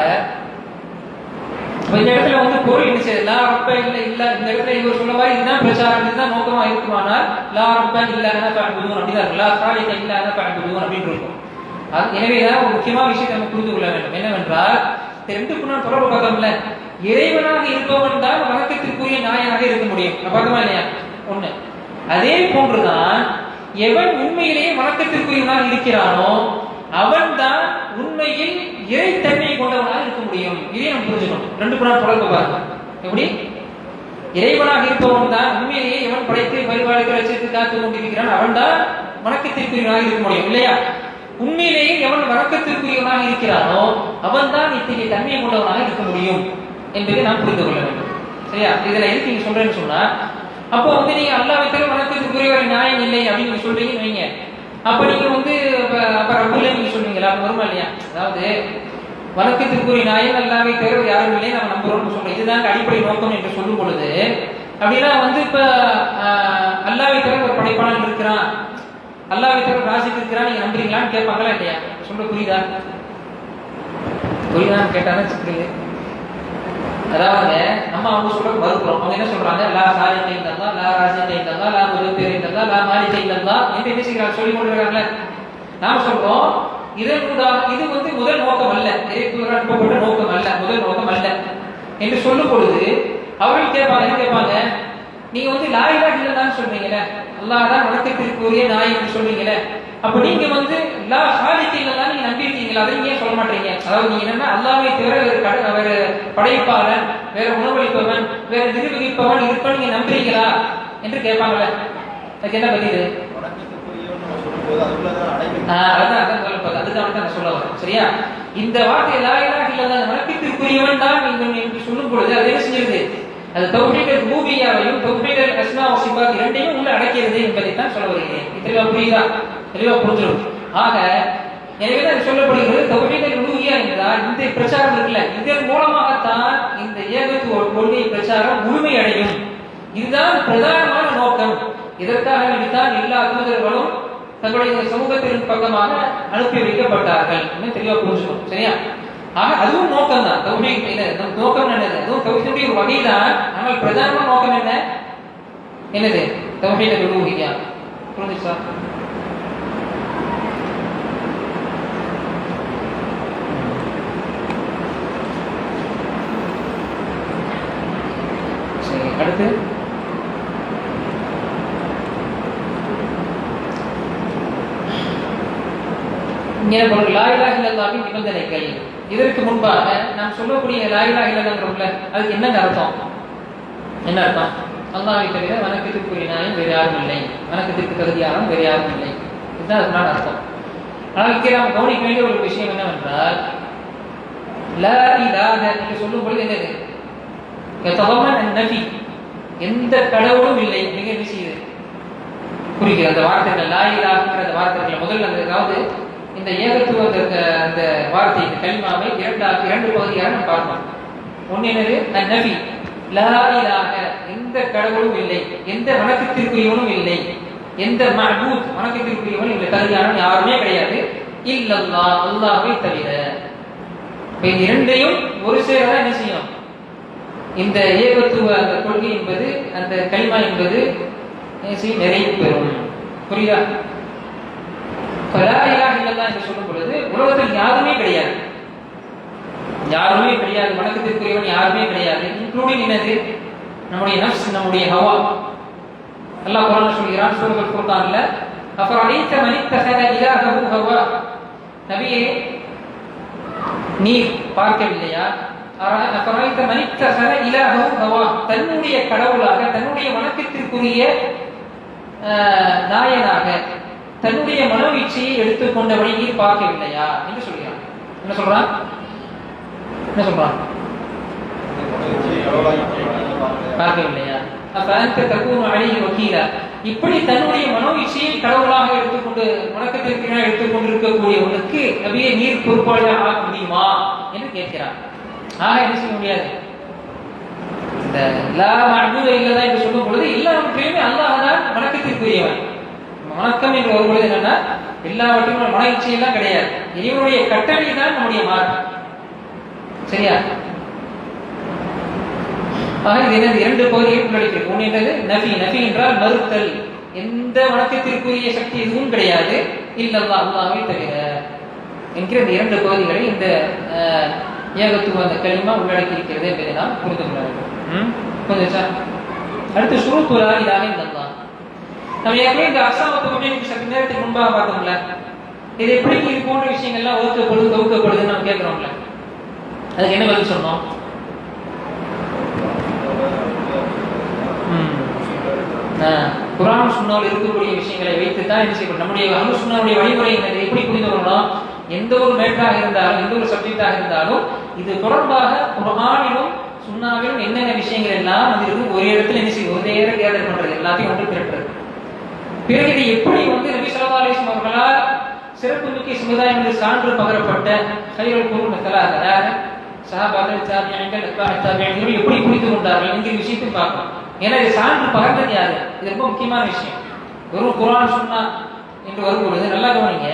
இந்த இடத்துல வந்து பொருள் என்ன செய்யுது? லா ரப்ப இல்ல இல்ல. இந்த இடத்துல இவர் சொல்ல மாதிரி இதுதான் பிரச்சாரம், இதுதான் நோக்கமா இருக்குமானால் லா ரப்ப இல்ல ஃபஅபுதுன் அப்படிதான், லா காலிக இல்ல ஃபஅபுதுன் அப்படின்னு இருக்கும். எனவேதான் ஒரு முக்கியமான விஷயத்தை நம்ம புரிந்து கொள்ள வேண்டும். என்னவென்றால், ரெண்டுக்கும் நான் தொடர்பு பார்த்தோம்ல, இறைவனாக இருப்பவன் தான் வணக்கத்திற்குரிய நாயனாக இருக்க முடியும். பார்த்தோமா இல்லையா? ஒண்ணு. அதே போன்றுதான் எவன் உண்மையிலேயே வணக்கத்திற்குரியவனாக இருக்கிறானோ அவன் தான் உண்மையில் இறைத்தன்மையை கொண்டவனாக இருக்க முடியும். இதை நம்ம புரிஞ்சுக்கணும். ரெண்டுக்கும் நான் தொடர்பு பாருங்க. எப்படி? இறைவனாக இருப்பவன் தான் உண்மையிலேயே எவன் படைத்து பரிபாலித்து ரசித்து காத்து கொண்டிருக்கிறான் அவன் தான் வணக்கத்திற்குரியவனாக இருக்க முடியும் இல்லையா? உண்மையிலேயே எவன் வணக்கத்திற்குரியவனாக இருக்கிறானோ அவன் தான் இத்தகைய தன்மையை கொண்டவனாக இருக்க முடியும் என்பதை நாம் புரிந்து கொள்ள வேண்டும். சரியா? இதுல எதுக்கு நீங்க சொல்றேன்னு சொன்னா, அப்போ வந்து நீங்க அல்லாஹ்வை தவிர வணக்கத்திற்குரியவர் நியாயம் இல்லை அப்படின்னு நீங்க சொல்றீங்கன்னு வைங்க. அப்ப நீங்க வந்து அப்ப ரப்புல்ல நீங்க சொல்றீங்களா? அப்ப வருமா இல்லையா? அதாவது வணக்கத்திற்குரிய நாயன் அல்லாஹ்வை தவிர யாரும் இல்லை நம்ம நம்புறோம்னு சொல்றோம். இதுதான் அடிப்படை நோக்கம் என்று சொல்லும் பொழுது, அப்படின்னா வந்து இப்ப அல்லாஹ்வை தவிர ஒரு படைப்பாளன் இருக்கிறான், அல்லாஹ்வை தவிர ராசிக்கு இருக்கிறான், நீங்க நம்புறீங்களான்னு கேட்பாங்களா இல்லையா? சொல்ற புரியுதா? புரியுதான்னு கேட்டாதான் சிக்கல். அதாவது நம்ம அவங்க சொல்ற மறுக்கிறோம். அவங்க என்ன சொல்றாங்க? லா சாலிக இல்லல்லா, லா ராசிக இல்லல்லா, லா முதப்பிர் இல்லல்லா, லா மாலிக இல்லல்லா என்று என்ன செய்கிறாங்க? சொல்லி கொண்டிருக்காங்கல்ல. நாம சொல்றோம் இது வந்து முதல் நோக்கம் அல்ல, இறைத்தூதர் அனுப்பப்பட்ட நோக்கம் அல்ல, முதல் நோக்கம் அல்ல என்று சொல்லும் பொழுது அவர்கள் கேட்பாங்க, என்ன கேட்பாங்க? நீங்க வந்து லா இலாஹ இல்லல்லாஹ்னு சொல்றீங்கல்ல, அல்லாஹ் தான் வணக்கத்திற்குரிய நாயன் என்று சொல்றீங்கல்ல, அப்ப நீங்க வந்து லா காலிக இல்லல்லாஹ் நீங்க நம்பியிருக்கீங்களா? அதை நீங்க சொல்ல மாட்டீங்க. அதாவது நீங்க என்னன்னா அல்லாஹ்வை தவிர வேற படைப்பாளன், வேற உணவளிப்பவன், வேற நிர்வகிப்பவன் இருப்பான் நீங்க நம்புறீங்களா என்று கேட்பாங்கல்ல. அதுக்கு என்ன பதில்? அதுதான் சொல்ல வரேன். சரியா? இந்த வார்த்தை லா இலாஹ இல்லல்லாஹ் வணக்கத்திற்குரியவன் தான் என்று சொல்லும் பொழுது அது என்ன செய்யுது? அது தௌஹீதுல் ரூபிய்யாவையும் தௌஹீதுல் அஸ்மா வ சிஃபாத் இரண்டையும் உள்ள அடக்கிறது என்பதை தான் சொல்ல வருகிறேன். தெளிவா புரியுதா? தெளிவா புரிஞ்சிடும். ஆக எனவேதான் சொல்லப்படுகிறது தௌஹீதுல் உலூஹிய்யா என்றால் இந்த பிரச்சாரம் இருக்குல்ல, இதன் மூலமாகத்தான் இந்த ஏகத்துவ கொள்கை பிரச்சாரம் முழுமையடையும். இதுதான் பிரதானமான நோக்கம். இதற்காக வேண்டித்தான் எல்லா தூதர்களும் தங்களுடைய சமூகத்தின் பக்கமாக அனுப்பி வைக்கப்பட்டார்கள். தெளிவா புரிஞ்சுக்கணும். சரியா? ஆக அதுவும் நோக்கம் தான். நோக்கம் என்னது? அதுவும் தௌஹீதுடைய ஒரு வகைதான். ஆனால் பிரதானமான நோக்கம் என்னது? தௌஹீதுல் உலூஹிய்யா. புரிஞ்சுச்சா? சரி, அடுத்து இங்கே லா இலாஹ இல்லல்லாஹ்வின் நிபந்தனைகள். இதற்கு முன்பாக நாம் சொல்லக்கூடிய லா இலாஹ இல்லல்லாஹ்ங்கறதுல அதுக்கு என்ன அர்த்தம்? என்ன அர்த்தம்? அல்லாஹ்வை தவிர வணக்கத்திற்குரிய நாயன் வேறு யாரும் இல்லை, வணக்கத்திற்கு தகுதியானவன் வேறு யாரும் இல்லை. இதுதான் அதனால அர்த்தம். ஆனால் இங்கே நாம் கவனிக்க வேண்டிய ஒரு விஷயம் என்னவென்றால், லா இலாஹ என்று சொல்லும் பொழுது என்னது? யதவம்மன் அன்-நஃபி, எந்த கடவுளும் இல்லை மிக விஷயம் குறிக்கிற அந்த வார்த்தைகள். லா இலாஹங்கிற அந்த வார்த்தைகள் முதல்ல அந்த அதாவது இந்த ஏகத்துவ அந்த வார்த்தை இந்த கலிமாவை இரண்டு பகுதியாக நம்ம பார்ப்போம். ஒன்னு என்னது? அன்-நஃபி, லா இலாஹ, எந்த கடவுளும் இல்லை, எந்த வணக்கத்திற்குரியவனும் இல்லை, எந்த மஅபூத் வணக்கத்திற்குரியவனும் இல்லை, தகுதியானவன் யாருமே கிடையாது, இல்லல்லாஹ் அல்லாஹ்வை தவிர. இந்த இரண்டையும் ஒரு சேரதான் என்ன செய்யும்? இந்த ஏகத்துவ அந்த கொள்கை என்பது, அந்த கலிமா என்பது நிறைவு பெறும். புரியுதா? லா இலாஹ இல்லல்லாஹ் என்று சொல்லும் பொழுது உலகத்தில் யாருமே கிடையாது, யாருமே கிடையாது, வணக்கத்திற்குரியவன் யாருமே கிடையாது. இன்க்ளூடிங் என்னது? நம்முடைய நஃப்ஸ், நம்முடைய ஹவா. அல்லாஹ் குர்ஆன்ல சொல்கிறான் சூரத்துல் ஃபுர்கான்ல, அஃபரஐத மன் இத்தஹத இலாஹஹு ஹவா, நபியே நீ பார்க்கவில்லையா? அஃபரஐத மன் இத்தஹத இலாஹஹு ஹவா, தன்னுடைய கடவுளாக, தன்னுடைய வணக்கத்திற்குரிய நாயனாக தன்னுடைய மனோவீச்சையை எடுத்துக்கொண்டவனை நீர் பார்க்கவில்லையா என்று சொல்கிறான். என்ன சொல்றான்? என்ன சொல்றான்? பார்க்கவில்லையா? அப்ப அந்த தக்கூன் அலைஹி வகீலா, இப்படி தன்னுடைய மனோவீச்சையை கடவுளாக எடுத்துக்கொண்டு வணக்கத்திற்கு எடுத்துக்கொண்டிருக்கக்கூடியவனுக்கு நபியே நீர் பொறுப்பாளியாக ஆக முடியுமா என்று கேட்கிறார். ஆக என்ன செய்ய முடியாது? இந்த லா மஅபூத இல்லல்லாஹ் என்று சொல்லும் பொழுது எல்லாவற்றையுமே அல்லாஹ் தான் வணக்கத்திற்குரியவன். வணக்கம் என்று வரும்பொழுது என்னன்னா எல்லாவற்றையும் மன இச்சையெல்லாம் கிடையாது, இறைவனுடைய கட்டளை தான் நம்முடைய மார்க்கம். சரியா? ஆக இது என்னது? இரண்டு பகுதியை உள்ளடக்கிறது. ஒன்று என்னது? நஃபி. நஃபி என்றால் மறுத்தல். எந்த வணக்கத்திற்குரிய சக்தி எதுவும் கிடையாது இல்லல்லா, அல்லாஹ்வை தவிர என்கிற இந்த இரண்டு பகுதிகளை இந்த ஏகத்துவ அந்த கலிமா உள்ளடக்கி இருக்கிறது என்பதை நாம் புரிந்து கொள்ள வேண்டும். புரிஞ்சுச்சா? அடுத்து ஷுரூத் லா இலாஹ இல்லல்லாஹ். நம்ம ஏற்கனவே இந்த அஸ்ஸாமத்து பற்றி சற்று நேரத்துக்கு முன்பாக பார்த்தோம்ல. இது எப்படி இது போன்ற விஷயங்கள்லாம் ஒதுக்கப்படுதுன்னு நம்ம கேட்கிறோம்ல, அதுக்கு என்ன பதில் சொன்னோம்? குர்ஆன் சுன்னாவில் இருக்கக்கூடிய விஷயங்களை வைத்து தான் என்ன செய்யணும், நம்முடைய அஹ்லு சுன்னாவுடைய வழிமுறை எப்படி புரிந்து கொள்ளணும்? எந்த ஒரு மேட்டராக இருந்தாலும், எந்த ஒரு சப்ஜெக்டாக இருந்தாலும், இது தொடர்பாக குர்ஆனிலும் சுன்னாவிலும் என்னென்ன விஷயங்கள் எல்லாம் வந்து இருக்கு ஒரு இடத்துல என்ன செய்யும், ஒரு நேரம் கேதர் பண்றது, எல்லாத்தையும் ஒன்று திரட்டுறது. பிறகு இது எப்படி வந்து நபி ஸல்லல்லாஹு அலைஹி வஸல்லம் அவர்களால் சிறப்புமிக்க சமுதாயம் என்று சான்று பகரப்பட்ட கைரல் குர்ஆன் ஸலாஹா சஹாபாக்கள், தாபிஈன்கள், அத்பாஉ தாபிஈன்கள் எப்படி புரிந்து கொண்டார்கள் என்கிற விஷயத்தையும் பார்க்கணும். ஏன்னா இது சான்று பகர்ந்தது யாரு? இது ரொம்ப முக்கியமான விஷயம். வெறும் குர்ஆன் சுன்னா என்று வரும்பொழுது நல்லா கவனிங்க.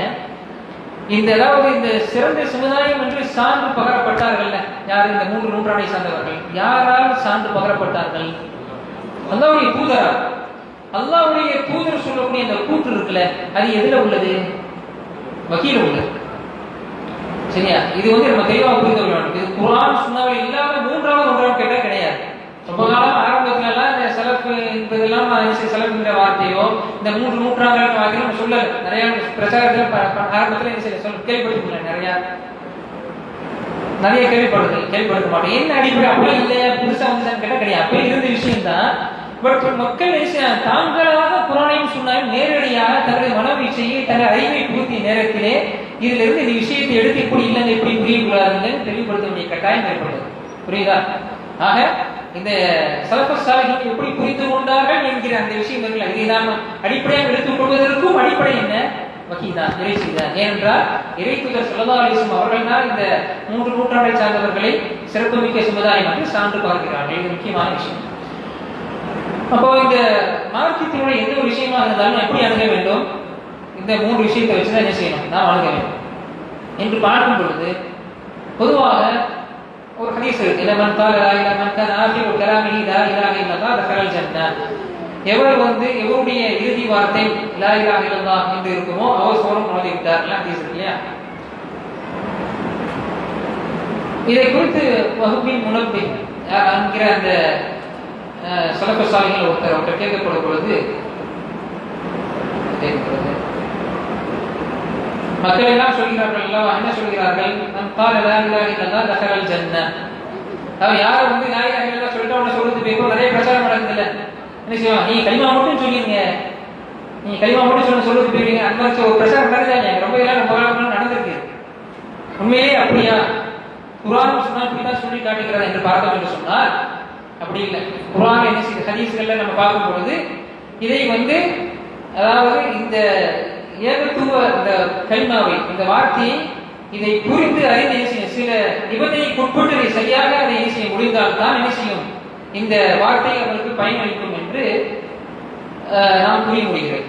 இந்த அதாவது இந்த சிறந்த சமுதாயம் என்று சான்று பகரப்பட்டார்கள் யார்? இந்த 3 நூற்றாண்டை சார்ந்தவர்கள். யாரால் சான்று பகரப்பட்டார்கள்? அல்லாஹ்வுடைய தூதரால். அல்லாஹ்வுடைய தூதர் சொல்லக்கூடிய அந்த கூற்று இருக்குல்ல, அது எதுல உள்ளது? வஹீல உள்ளது. சரியா? இது வந்து நம்ம தெளிவாக புரிந்து கொள்ள வேண்டும். இது குர்ஆன் சுன்னாவில் இல்லாத மூன்றாவது ஒன்றாம் கேட்டால் கிடையாது. ரொம்ப காலம் ஆரம்பத்துல எல்லாம் இந்த செலப்பு என்பதெல்லாம் செலப்புங்கிற வார்த்தையோ இந்த 3 நூற்றாண்டு வார்த்தையோ நம்ம சொல்லல. நிறைய பிரச்சாரத்தில் ஆரம்பத்துல என்ன செய்ய சொல்ல கேள்விப்பட்டிருக்கல, நிறைய கேள்விப்படுத்த மாட்டோம். என்ன அடிப்படை அப்படியே இல்லையா, புதுசா வந்துச்சான்னு கேட்டா கிடையாது. அப்படியே இருந்த விஷயம் தான். பட் மக்கள் தாங்களாக குர்ஆனையும் சுன்னாவையும் நேரடியாக தன்னுடைய மனவீழ்ச்சியை தன்னுடைய அறிவை பூர்த்திய நேரத்திலே இதுல இருந்து இந்த விஷயத்தை எடுத்து இப்படி இல்லைங்க எப்படி புரியக்கூடாதுன்னு தெளிவுபடுத்த வேண்டிய கட்டாயம் ஏற்படுது. புரியுதா? ஆக இந்த ஸலஃபுஸ் ஸாலிஹீன் எப்படி புரிந்து கொண்டார்கள் என்கிற அந்த விஷயங்கள் இதை நாம் அடிப்படையாக எடுத்துக் கொள்வதற்கும் அடிப்படை என்ன? வஹீ தான், இறைச்சி தான். ஏனென்றால் இறைத்தூதர் ஸல்லல்லாஹு அலைஹி வஸல்லம் அவர்கள் தான் இந்த 3 நூற்றாண்டை சார்ந்தவர்களை சிறப்புமிக்க சமுதாயம் என்று சான்று பார்க்கிறார்கள். இது முக்கியமான விஷயம். அப்போ இந்த மார்க்கத்தினுடைய எந்த ஒரு விஷயமாக இருந்தாலும் எப்படி அணுக வேண்டும்? இந்த 3 விஷயத்தை வச்சுதான் என்ன செய்யணும், நாம் அணுக வேண்டும் என்று பார்க்கும் பொழுது பொதுவாக ஒரு ஹதீஸ் இருக்கு. லமன் கால லா இலாஹ மன் கான ஆஃபிரு கலாமிஹி லா இலாஹ இல்லல்லாஹ் தகரல் ஜன்னah. எவருடைய இறுதி வார்த்தை லா இலாஹ இல்லல்லாஹ் என்று இருக்குமோ அவர் சொர்க்கம் நுழைந்து விட்டார். ஹதீஸ் இருக்கு இல்லையா? இதை குறித்து வஹ்பின் முனப்பி என்கிற அந்த ஸலஃபுஸ் ஸாலிஹீன் ஒருத்தர் கேட்கப்படும் பொழுது மக்கள் எல்லாம் சொல்கிறார்கள் அல்லவா, என்ன சொல்கிறார்கள்? நம் கால லா இலாஹ இல்லல்லாஹ் தகரல் ஜன்னah. அவன் யாரும் வந்து லா இலாஹ இல்லல்லாஹ் சொல்லிட்டு அவனை சொல்றது போய் நிறைய பிரச்சாரம் நடக்குதுல்ல. என்ன செய்வான்? நீ கலிமா மட்டும் சொல்லிருங்க, நீ கலிமா மட்டும் சொல்றது போயிருங்க. அந்த மாதிரி ஒரு பிரச்சாரம் நடக்குதாங்க. ரொம்ப காலம் நடந்திருக்கு. உண்மையிலே அப்படியா? குர்ஆன் சுன்னா இப்படிதான் சொல்லி காட்டுகிறதா என்று பார்த்தோம் என்று சொன்னால் அப்படி இல்லை. குர்ஆன் என்ன செய்யுது, ஹதீஸ்கள்ல நம்ம பார்க்கும் பொழுது இதை வந்து அதாவது இந்த ஏகத்துவ இந்த கலிமாவை இந்த வார்த்தையை இதை புரிந்து அறிந்து என்ன செய்யும், சில நிபந்தனைக்கு உட்பட்டு இதை சரியாக அதை என்ன செய்ய முடிந்தால் தான் என்ன செய்யும் இந்த வார்த்தை அவர்களுக்கு பயனளிக்கும் என்று நாம் புரிய முடிகிறது.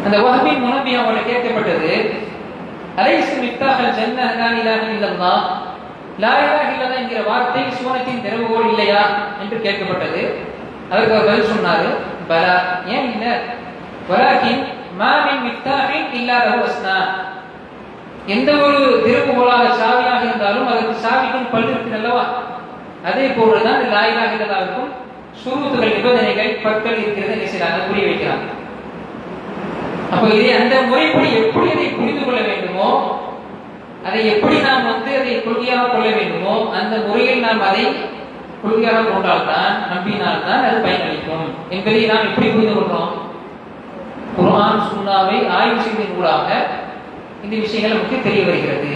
அந்த வஹ்பின் முனப்பி அவர்களை கேட்கப்பட்டது, அலைஸ மிஃப்தாஹல் ஜன்னஹ் லா இலாஹ இல்லல்லாஹ், லா இலாஹ இல்லல்லாஹ் என்கிற வார்த்தை சுவனத்தின் திறவுகோல் இல்லையா என்று கேட்கப்பட்டது. அதற்கு அவர் பதில் சொன்னாரு, பலா, ஏன் இல்லை, வலாகின் மா மின் மிஃப்தாஹின் இல்லா லஹு அஸ்னா. எந்த ஒரு திறவுகோலாக சாவியாக இருந்தாலும் அதற்கு சாவிக்கும் பல் இருக்கு அல்லவா, அதே போன்றுதான் லா இலாஹ இல்லல்லாஹ்வுக்கும் ஷுரூத்துகள் நிபந்தனைகள் பற்கள் இருக்கிறது என்ன செய்யறாங்க, புரிய வைக்கிறாங்க. அப்போ இதை அந்த முறைப்படி எப்படி அதை புரிந்து கொள்ள வேண்டுமோ, அதை எப்படி நாம் வந்து அதை கொள்கையாக கொள்ள வேண்டுமோ அந்த முறையில் நாம் அதை கொள்கையாக கொண்டால்தான், நம்பினால்தான் அது பயனளிக்கும் என்பதை நாம் எப்படி புரிந்து கொள்றோம்? குர்ஆன் சுன்னாவை ஆய்வு செய்வதன் மூலமாக இந்த விஷயங்கள் நமக்கு தெரிய வருகிறது.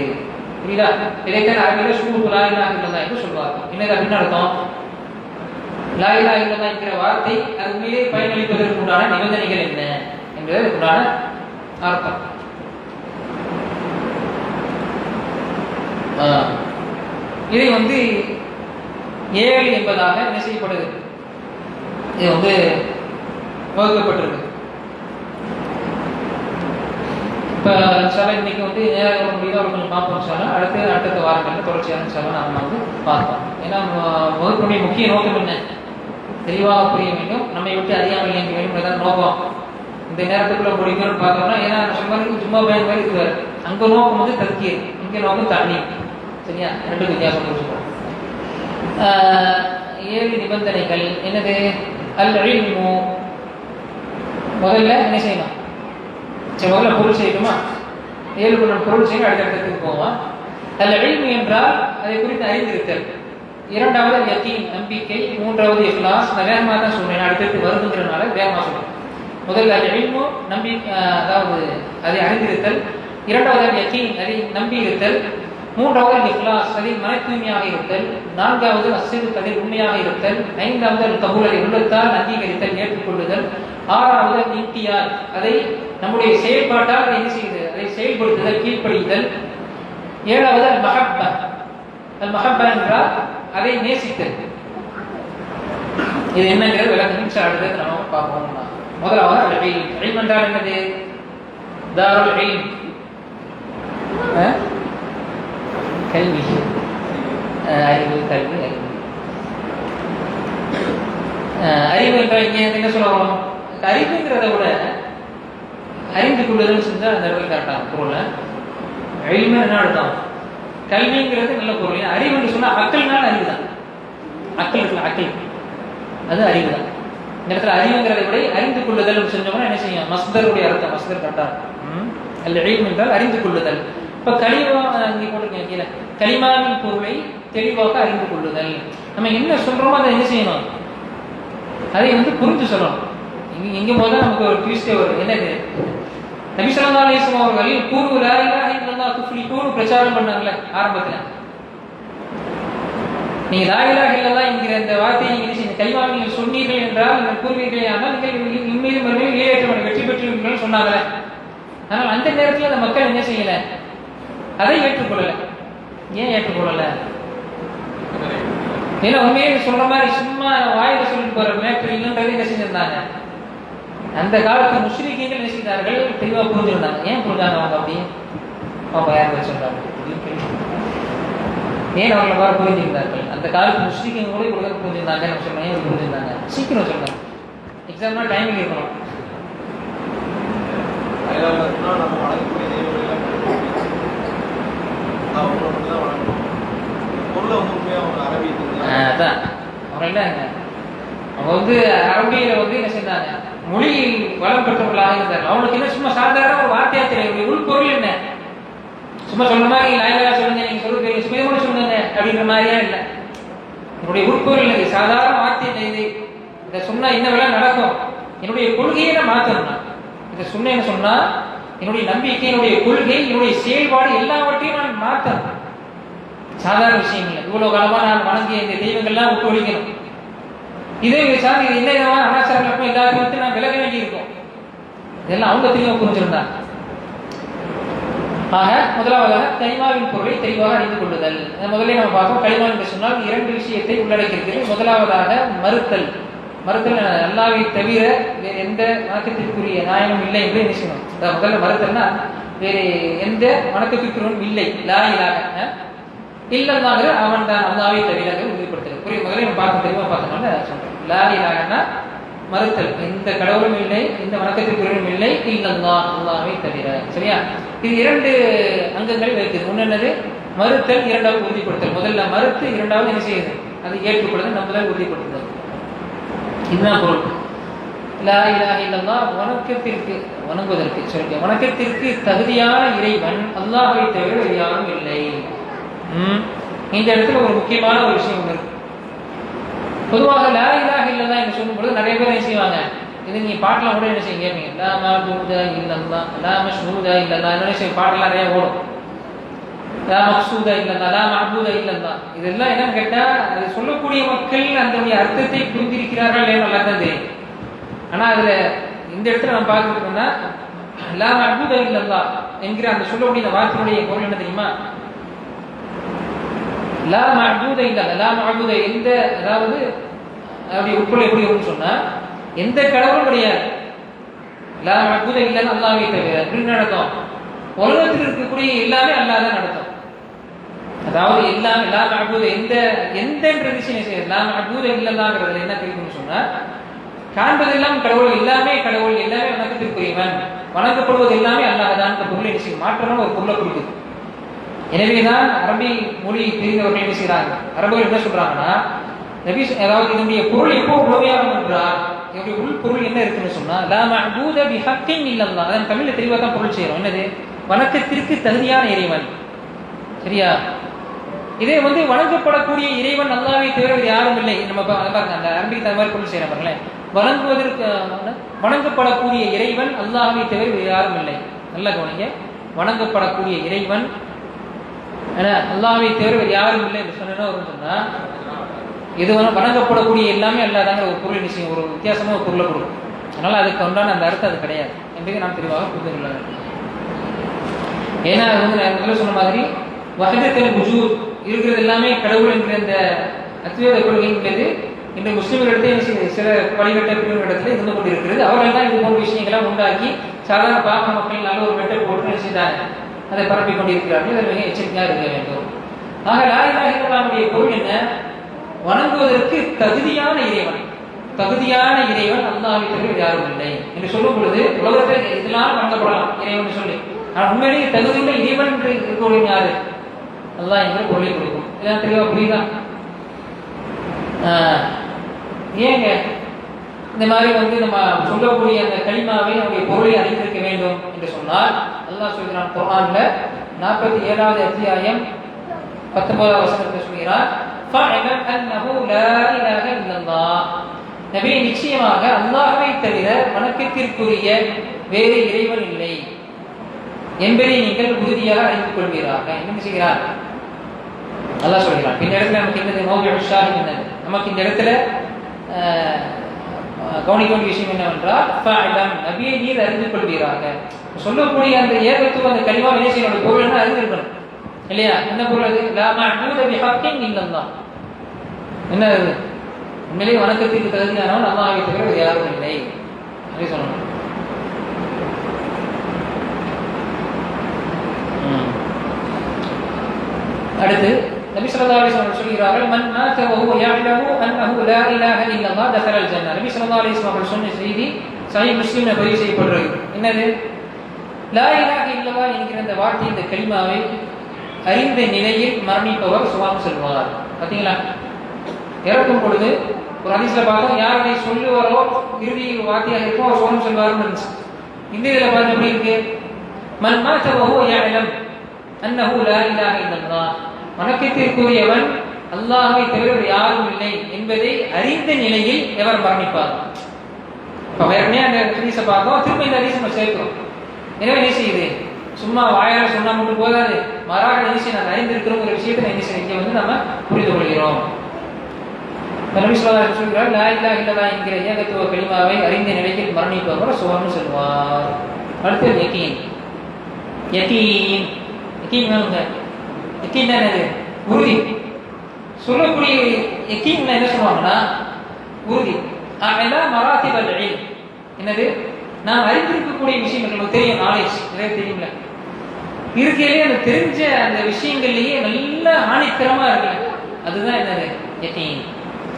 புரியுதா? இதைத்தான் அரபியில் ஷுரூத் லா இலாஹ இல்லல்லாஹ் என்று சொல்வார்கள். என்னது அப்படின்னு அர்த்தம்? லா இலாஹ இல்லல்லாஹ் என்கிற வார்த்தை அது உண்மையிலே பயனளிப்பதற்கு உண்டான நிபந்தனைகள் என்ன என்பது உண்டான அர்த்தம். இதை வந்து 7 என்பதாக என்ன செய்யப்படுது, இது வந்து வகுக்கப்பட்டிருக்கு. இப்போ இன்னைக்கு வந்து நேரம் முடியுதோ அவர் கொஞ்சம் பார்ப்போம் சார். அடுத்த வாரங்களில் தொடர்ச்சியான சார் நாம் வந்து பார்ப்போம். ஏன்னா வகுப்புடைய முக்கிய நோக்கம் என்ன, தெளிவாக புரிய வேண்டும், நம்மை விட்டு அறியாமல் இயங்க வேண்டும், ஏதாவது நோக்கம். இந்த நேரத்துக்குள்ள முடிக்கணும்னு பார்த்தோம்னா, ஏன்னா சும்மா சும்மா பயன் மாதிரி இது வேறு. அங்கே நோக்கம் வந்து தற்கீர், இங்கே நோக்கம் தண்ணி. சரியா, ரெண்டு வித்தியாசம் புரிஞ்சுக்கணும். 7 நிபந்தனைகள் என்னது? அல் இல்மு. முதல்ல என்ன செய்யணும்? சரி, முதல்ல பொருள் செய்யணுமா? 7 பொருள் செய்யணும். அடுத்தடுத்துக்கு போவோம். அல் இல்மு என்றால் அதை குறித்து அறிந்திருத்தல். இரண்டாவது யகீன், நம்பிக்கை. மூன்றாவது இஹ்லாஸ். நான் வேகமாக தான் சொல்றேன், அடுத்தடுத்து வருதுங்கிறதுனால வேகமாக சொல்றேன். முதல்ல அல் இல்மு, அதாவது அதை அறிந்திருத்தல். இரண்டாவது யகீன், அதை நம்பி இருத்தல். மூன்றாவது இஹ்லாஸ், அதில் மன தூய்மையாக இருத்தல். நான்காவது அஸ்ஸிதுக், அதில் உண்மையாக இருத்தல். ஐந்தாவது அல் கபூல், அதை உள்ளத்தால் அங்கீகரித்தல், ஏற்றுக்கொள்ளுதல். ஆறாவது இம்தியால், அதை நம்முடைய செயல்பாட்டால் அதை என்ன செய்யுது, அதை செயல்படுத்துதல், கீழ்ப்படிதல். ஏழாவது அல் மஹப்பா. அல் மஹப்பா என்றால் அதை நேசித்தல். இது என்னங்கிற விளக்கம் அடுத்தது நம்ம பார்ப்போம். முதலாவது அல் இல்ம். இல்ம் என்றால் என்னது? தாருல் இல்ம், கல்வி, அறிவு, கல்வி, அறிவு. அறிவு என்றால் இங்கே என்ன சொல்லுவோம்? அறிவுங்கிறத விட அறிந்து கொள்ளுதல் செஞ்சால் அந்த இடத்துல கரெக்டான பொருள். இல்மு என்ன அர்த்தம்? கல்விங்கிறது நல்ல பொருள். அறிவு என்று சொன்னால் அக்கல்னால அறிவு தான். அக்கல் இருக்குல்ல, அக்கல், அது அறிவு தான். இந்த இடத்துல அறிவுங்கிறதை விட அறிந்து கொள்ளுதல் செஞ்சோம்னா என்ன செய்யும்? மஸ்தருடைய அர்த்தம், மஸ்தர் கரெக்டாக இருக்கும். அல்ல இல்ம் என்றால் அறிந்து கொள்ளுதல். இப்போ கலிமா இங்கே போட்டிருக்கேன் கீழே, கலிமாவின் பொருளை தெளிவாக அறிந்து கொள்ளுதல். நம்ம என்ன சொல்றோமோ அதை என்ன செய்யணும்? அதை வந்து புரிஞ்சு சொல்லணும். இங்கே முதல்ல நமக்கு ஒரு ட்விஸ்டே வரும். என்னது? நபி ஸல்லல்லாஹு அலைஹி வஸல்லம் அவர்கள் கூறு லா இலாஹ இல்லல்லாஹ் துஃப்லிஹூன் பிரச்சாரம் பண்ணாங்கல்ல ஆரம்பத்தில். நீங்க லா இலாஹ இல்லல்லாஹ் என்கிற இந்த வார்த்தையை நீங்க இந்த கலிமாவை நீங்கள் சொன்னீர்கள் என்றால், நீங்கள் கூறுவீர்களே ஆனால் நீங்கள் உண்மையில் மறுமையில் ஈடேற்றம் வெற்றி பெற்றீர்கள் சொன்னாங்களே. ஆனால் அந்த நேரத்தில் அந்த மக்கள் என்ன செய்யல? அதை ஏற்றுக்கொள்ளல. ஏன் ஏற்றுக்கொள்ளல? ஏன்னா உண்மையை சொல்ற மாதிரி சும்மா வாயில சொல்லிட்டு போற மேட்டர் இல்லைன்றது என்ன செஞ்சிருந்தாங்க? அந்த காலத்து முஸ்லிம்கள் என்ன செய்தார்கள்? தெளிவாக புரிஞ்சிருந்தாங்க. ஏன் புரிஞ்சாங்க அவங்க? அப்படி அவங்க யார் சொல்றாங்க? ஏன் அவங்களை மாதிரி புரிஞ்சிருந்தார்கள்? அந்த காலத்து முஸ்லிம்கள் கூட இவ்வளவு புரிஞ்சிருந்தாங்க. நம்ம சொல்றோம், ஏன் புரிஞ்சிருந்தாங்க? சீக்கிரம் சொல்லுங்க, எக்ஸாம்னா டைமிங் இருக்கணும். நம்ம வழங்கக்கூடிய தெய்வங்களெல்லாம் அவங்கள மட்டும் தான் வழங்கணும். பொருளை வந்து உண்மையாக அவங்க அரபி அதான் அவங்க இல்லைங்க. அவங்க வந்து அரபியில வந்து என்ன செஞ்சாங்க? மொழி வளம் பெற்றவர்களாக இருந்தார்கள். அவனுக்கு என்ன சும்மா சாதாரண ஒரு வார்த்தையா தெரியும். உள்பொருள் என்ன? சும்மா சொல்ற மாதிரி லாயலா சொல்லுங்க, நீங்க சொல்றது சுயமொழி சொல்லுங்க அப்படிங்கிற மாதிரியா இல்லை. என்னுடைய உட்பொருள் இல்லை, சாதாரண வார்த்தை இல்லை. இதை சொன்னா என்ன வேலை நடக்கும்? என்னுடைய கொள்கையை நான் மாற்றணும். இதை சொன்னேன்னு சொன்னா என்னுடைய நம்பிக்கை, என்னுடைய கொள்கை, என்னுடைய செயல்பாடு எல்லாவற்றையும் நான் மாற்றணும். சாதாரண விஷயம் இல்லை. இவ்வளவு காலமா நான் வணங்கிய இந்த தெய்வங்கள்லாம் விட்டு ஒழிக்கணும். இதே சார் இது என்ன விதமான அனாச்சாரங்களுக்கும் எல்லாத்தையும் வந்து நான் விலக வேண்டி இருக்கும். இதெல்லாம் அவங்க தெளிவாக புரிஞ்சிருந்தாங்க. ஆக முதலாவதாக கலிமாவின் பொருளை தெளிவாக அறிந்து கொள்ளுதல். முதலே நம்ம பார்த்தோம், கலிமா என்று சொன்னால் 2 விஷயத்தை உள்ளடக்கியிருக்கிறது. முதலாவதாக மறுத்தல். மறுத்தல் அல்லாஹ்வை தவிர வேறு எந்த வணக்கத்திற்குரிய நாயனும் இல்லை என்று என்ன செய்யணும்? முதல்ல மறுத்தல்னா வேறு எந்த வணக்கத்திற்குரியவனும் இல்லை, லா இலாஹ இல்லல்லாஹ், அவன் தான் அல்லாஹ்வை தவிர உறுதிப்படுத்தல். முதல்ல நம்ம பார்க்க தெளிவாக பார்த்தோம்னா சொல்றேன். லா இலாஹனா மறுத்தல், எந்த கடவுளும் இல்லை, எந்த வணக்கத்திற்குரியவனும் இல்லை, இல்லல்லாஹ், அல்லாஹ்வை தவிர. சரியா? இது 2 அங்கங்கள் இருக்குது. ஒன்று என்னது? மறுத்தல், இரண்டாவது உறுதிப்படுத்தல். முதல்ல மறுத்து, இரண்டாவது என்ன செய்யுது? அதை ஏற்றுக்கொள்வது, நம்மளால் உறுதிப்படுத்துதல். இதுதான் பொருள். லா இலாஹ இல்லல்லாஹ், வணக்கத்திற்கு வணங்குவதற்கு சொல்லுங்க, வணக்கத்திற்கு தகுதியான இறைவன் அல்லாஹ்வை தவிர வேறு யாரும் இல்லை. இந்த இடத்துல ஒரு முக்கியமான ஒரு விஷயம் ஒன்று இருக்கு. பொதுவாக லா இலாஹ இல்லல்லாஹ் என்று சொல்லும்போது நிறைய பேர் என்ன செய்வாங்க? இது நீங்க பாட்டெல்லாம் கூட என்ன செய்ய கேட்பீங்க, லா மஅபூத இல்லல்லாஹ், லா மஷ்ஹூத இல்லல்லாஹ், என்ன செய்ய பாட்டெல்லாம் நிறைய ஓடும். லா மக்சூத இல்லல்லாஹ், லா மஅபூத இல்லல்லாஹ், இதெல்லாம் என்னன்னு கேட்டா அது சொல்லக்கூடிய மக்கள் அதனுடைய அர்த்தத்தை புரிந்திருக்கிறார்கள் இல்லையா நல்லா தான் தெரியும். ஆனா அதுல இந்த இடத்துல நம்ம பார்க்கறதுன்னா லா மஅபூத இல்லல்லாஹ் என்கிற அந்த சொல்லக்கூடிய வார்த்தையுடைய பொருள் என்ன தெரியுமா? லா மஅபூத இல்ல, லா மஅபூத எந்த, அதாவது அப்படி உட்கொள்ள எப்படி இருக்குன்னு சொன்னா எந்த கடவுளும் கிடையாது. லா மஅபூத இல்லன்னு அல்லாஹ்வை தவிர அப்படின்னு நடக்கும். உலகத்தில் இருக்கக்கூடிய எல்லாமே அல்லாஹ் தான் நடத்தும். அதாவது எல்லாமே லா மஅபூத எந்தன்ற விஷயம் செய்யாது. லா மஅபூத இல்லல்லாங்கிறதுல என்ன தெரியும்னு சொன்னா காண்பதெல்லாம் கடவுள், எல்லாமே கடவுள், எல்லாமே வணக்கத்திற்குரியவன், வணங்கப்படுவது எல்லாமே அல்லாஹ் தான் பொருளை நிச்சயம் மாற்றணும் ஒரு பொருளை கொடுக்குது. எனவேதான் அரபி மொழி தெரிந்தவர்கள் என்ன செய்யறாங்க, அரபுகள் என்ன சொல்றாங்கன்னா நபி அதாவது இதனுடைய பொருள் எப்போ முழுமையாகும் என்றால் இதனுடைய உள் பொருள் என்ன இருக்குன்னு சொன்னா லா மஅபூத பிஹக்கின் இல்லல்லாஹ். அதான் தமிழ்ல தெளிவாக தான் பொருள் செய்யறோம். என்னது? வணக்கத்திற்கு தகுதியான இறைவன். சரியா? இதே வணங்கப்படக்கூடிய இறைவன் அல்லாஹ்வை தவிர யாரும் இல்லை. நம்ம பாருங்க அந்த அரபிக்கு தகுந்த மாதிரி பொருள் செய்யறோம் பாருங்களேன். வணங்குவதற்கு வணங்கப்படக்கூடிய இறைவன் அல்லாஹ்வை தவிர யாரும் இல்லை. நல்ல கவனிங்க, வணங்கப்படக்கூடிய இறைவன் அல்லாஹ்வை தவிர யாரும் இல்லை என்று சொன்னா ஒரு சொன்னா இது வணங்கப்படக்கூடிய எல்லாமே அல்லாதாங்கிற ஒரு பொருள் நிச்சயம் ஒரு வித்தியாசமா ஒரு பொருளை கொடுக்கும். அதனால அதுக்கு உண்டான அந்த அர்த்தம் அது கிடையாது என்பதை நாம் தெளிவாக புரிந்து கொள்ள வேண்டும். ஏன்னா அது நான் சொன்ன மாதிரி வஹதத்துல் வஜூத் இருக்கிறது எல்லாமே கடவுள் என்கிற இந்த அத்வைத கொள்கை என்பது இன்று முஸ்லிம்களிடத்தே சில வழிகட்ட பிரிவுகளிடத்தில் இருந்து கொண்டிருக்கிறது. அவர்கள் தான் இது போன்ற விஷயங்கள்லாம் உண்டாக்கி சாதாரண பாமர மக்கள் நல்ல ஒரு வெட்டை போட்டு நினைச்சுட்டாங்க அதை பரப்பிக் கொண்டிருக்கிறார்கள். இதில் மிக எச்சரிக்கையாக இருக்க வேண்டும். ஆக லா இலாஹ இல்லல்லாஹ்வுடைய பொருள் என்ன? வணங்குவதற்கு தகுதியான இறைவன், தகுதியான இறைவன் அல்லாஹ்வை தவிர யாரும் இல்லை என்று சொல்லும் பொழுது உலகத்தில் இதெல்லாம் வணங்கப்படலாம் இறைவன் சொல்லி, ஆனால் உண்மையிலேயே தகுதியுள்ள இறைவன் என்று இருக்கக்கூடிய யாரு? அல்லாஹ் என்ற பொருளை கொடுக்கும். இதெல்லாம் தெளிவாக புரியுதா? ஏங்க இந்த மாதிரி நம்ம சொல்லக்கூடிய அந்த கலிமாவை நம்முடைய பொருளை அறிந்திருக்க வேண்டும் என்று சொன்னால் அல்லாஹ் சொல்கிறான் குர்ஆன்ல 47வது அத்தியாயம் 19வது வசனத்தில் சொல்கிறார் ஃபஅலம் அன்னஹு லா இலாஹ இல்லல்லாஹ். நபி நிச்சயமாக அல்லாஹ்வை தவிர வணக்கத்திற்குரிய வேறு இறைவன் இல்லை என்பதை நீங்கள் உறுதியாக அறிந்து கொள்வீராக. என்ன செய்கிறார் அல்லாஹ் சொல்கிறான். இந்த இடத்துல நமக்கு என்னது மௌதுஉ ஷாஹித் என்னது? நமக்கு இந்த இடத்துல கவனிக்க வேண்டிய விஷயம் என்னவென்றால் ஃபஅலம், நபியை நீர் அறிந்து கொள்வீராக. சொல்லக்கூடிய அந்த ஏகத்துவ அந்த கலிமா வினைசையோட பொருள் என்ன அறிந்திருக்கணும் இல்லையா? என்ன பொருள் அது? லா மஅபூத பிஹக்கின் இல்லல்லாஹ். என்ன அது? உண்மையிலே வணக்கத்திற்கு தகுதியானவன் அல்லாஹ்வை தவிர வேறு யாரும் இல்லை அப்படி சொல்லணும். அடுத்து நபி ஸல்லல்லாஹு அலைஹி வஸல்லம் சொல்கிறார்கள் மன் மாத வஹுவ யஅலமு அன்னஹு லா இலாஹ இல்லல்லாஹ் தஹலல் ஜன்னah. நபி ஸல்லல்லாஹு அலைஹி வஸல்லம் சொன்ன செய்தி சஹீஹ் முஸ்லிம்ல பதிவு செய்யப்படுகிறது. என்னது? லா இலாஹ இல்லல்லாஹ் என்கிற இந்த வார்த்தை, இந்த கலிமாவை அறிந்த நிலையில் மரணிப்பவர் சுவாம் செல்வார். பார்த்தீங்களா? இறக்கும் பொழுது ஒரு ஹதீஸ்ல பார்த்தோம், யார் அதை சொல்லுவாரோ இறுதி வார்த்தையாக இருக்கும் அவர் சுவாம் செல்வார்னு இருந்துச்சு. இந்த இதில் பார்த்து எப்படி இருக்கு? மன் மாத வஹுவ யஅலம் அன்னஹு லா இலாஹ இல்லல்லாஹ். வணக்கத்திற்குரியவன் அல்லாஹ்வை தவிர யாரும் இல்லை என்பதை அறிந்த நிலையில் எவர் மரணிப்பார். இப்போ வேறனே அந்த ஹதீஸை பார்த்தோம், திரும்ப இந்த ஹதீஸை நம்ம சேர்க்கிறோம். எனவே என்ன செய்யுது? சும்மா வாயால சொன்னா மட்டும் போதாது, மாறாக நினைச்சு நான் அறிந்திருக்கிறோம் ஒரு விஷயத்தை இங்கே நம்ம புரிந்து கொள்கிறோம். நபி ஸல்லல்லாஹு அலைஹி வஸல்லம் சொல்கிறார் லா இலாஹ இல்லல்லாஹ் என்கிற ஏகத்துவ கலிமாவை அறிந்த நிலையில் மரணிப்பவர் சுவர்க்கம் செல்வார். அடுத்து யகீன். யகீன் யகீன் வேணுங்க. யகீன் என்னது? உறுதி. சொல்லக்கூடிய யகீன் என்ன சொல்லுவாங்கன்னா உறுதி. அலா மராத்திபல் இல்ம். என்னது? நாம் அறிந்திருக்கக்கூடிய விஷயங்கள் நமக்கு தெரியும், நாலேஜ் நிறைய தெரியும்ல, இருக்கையிலேயே அந்த தெரிஞ்ச அந்த விஷயங்கள்லேயே நல்ல ஆணித்தரமா இருக்கு. அதுதான் என்னது? யகீன்.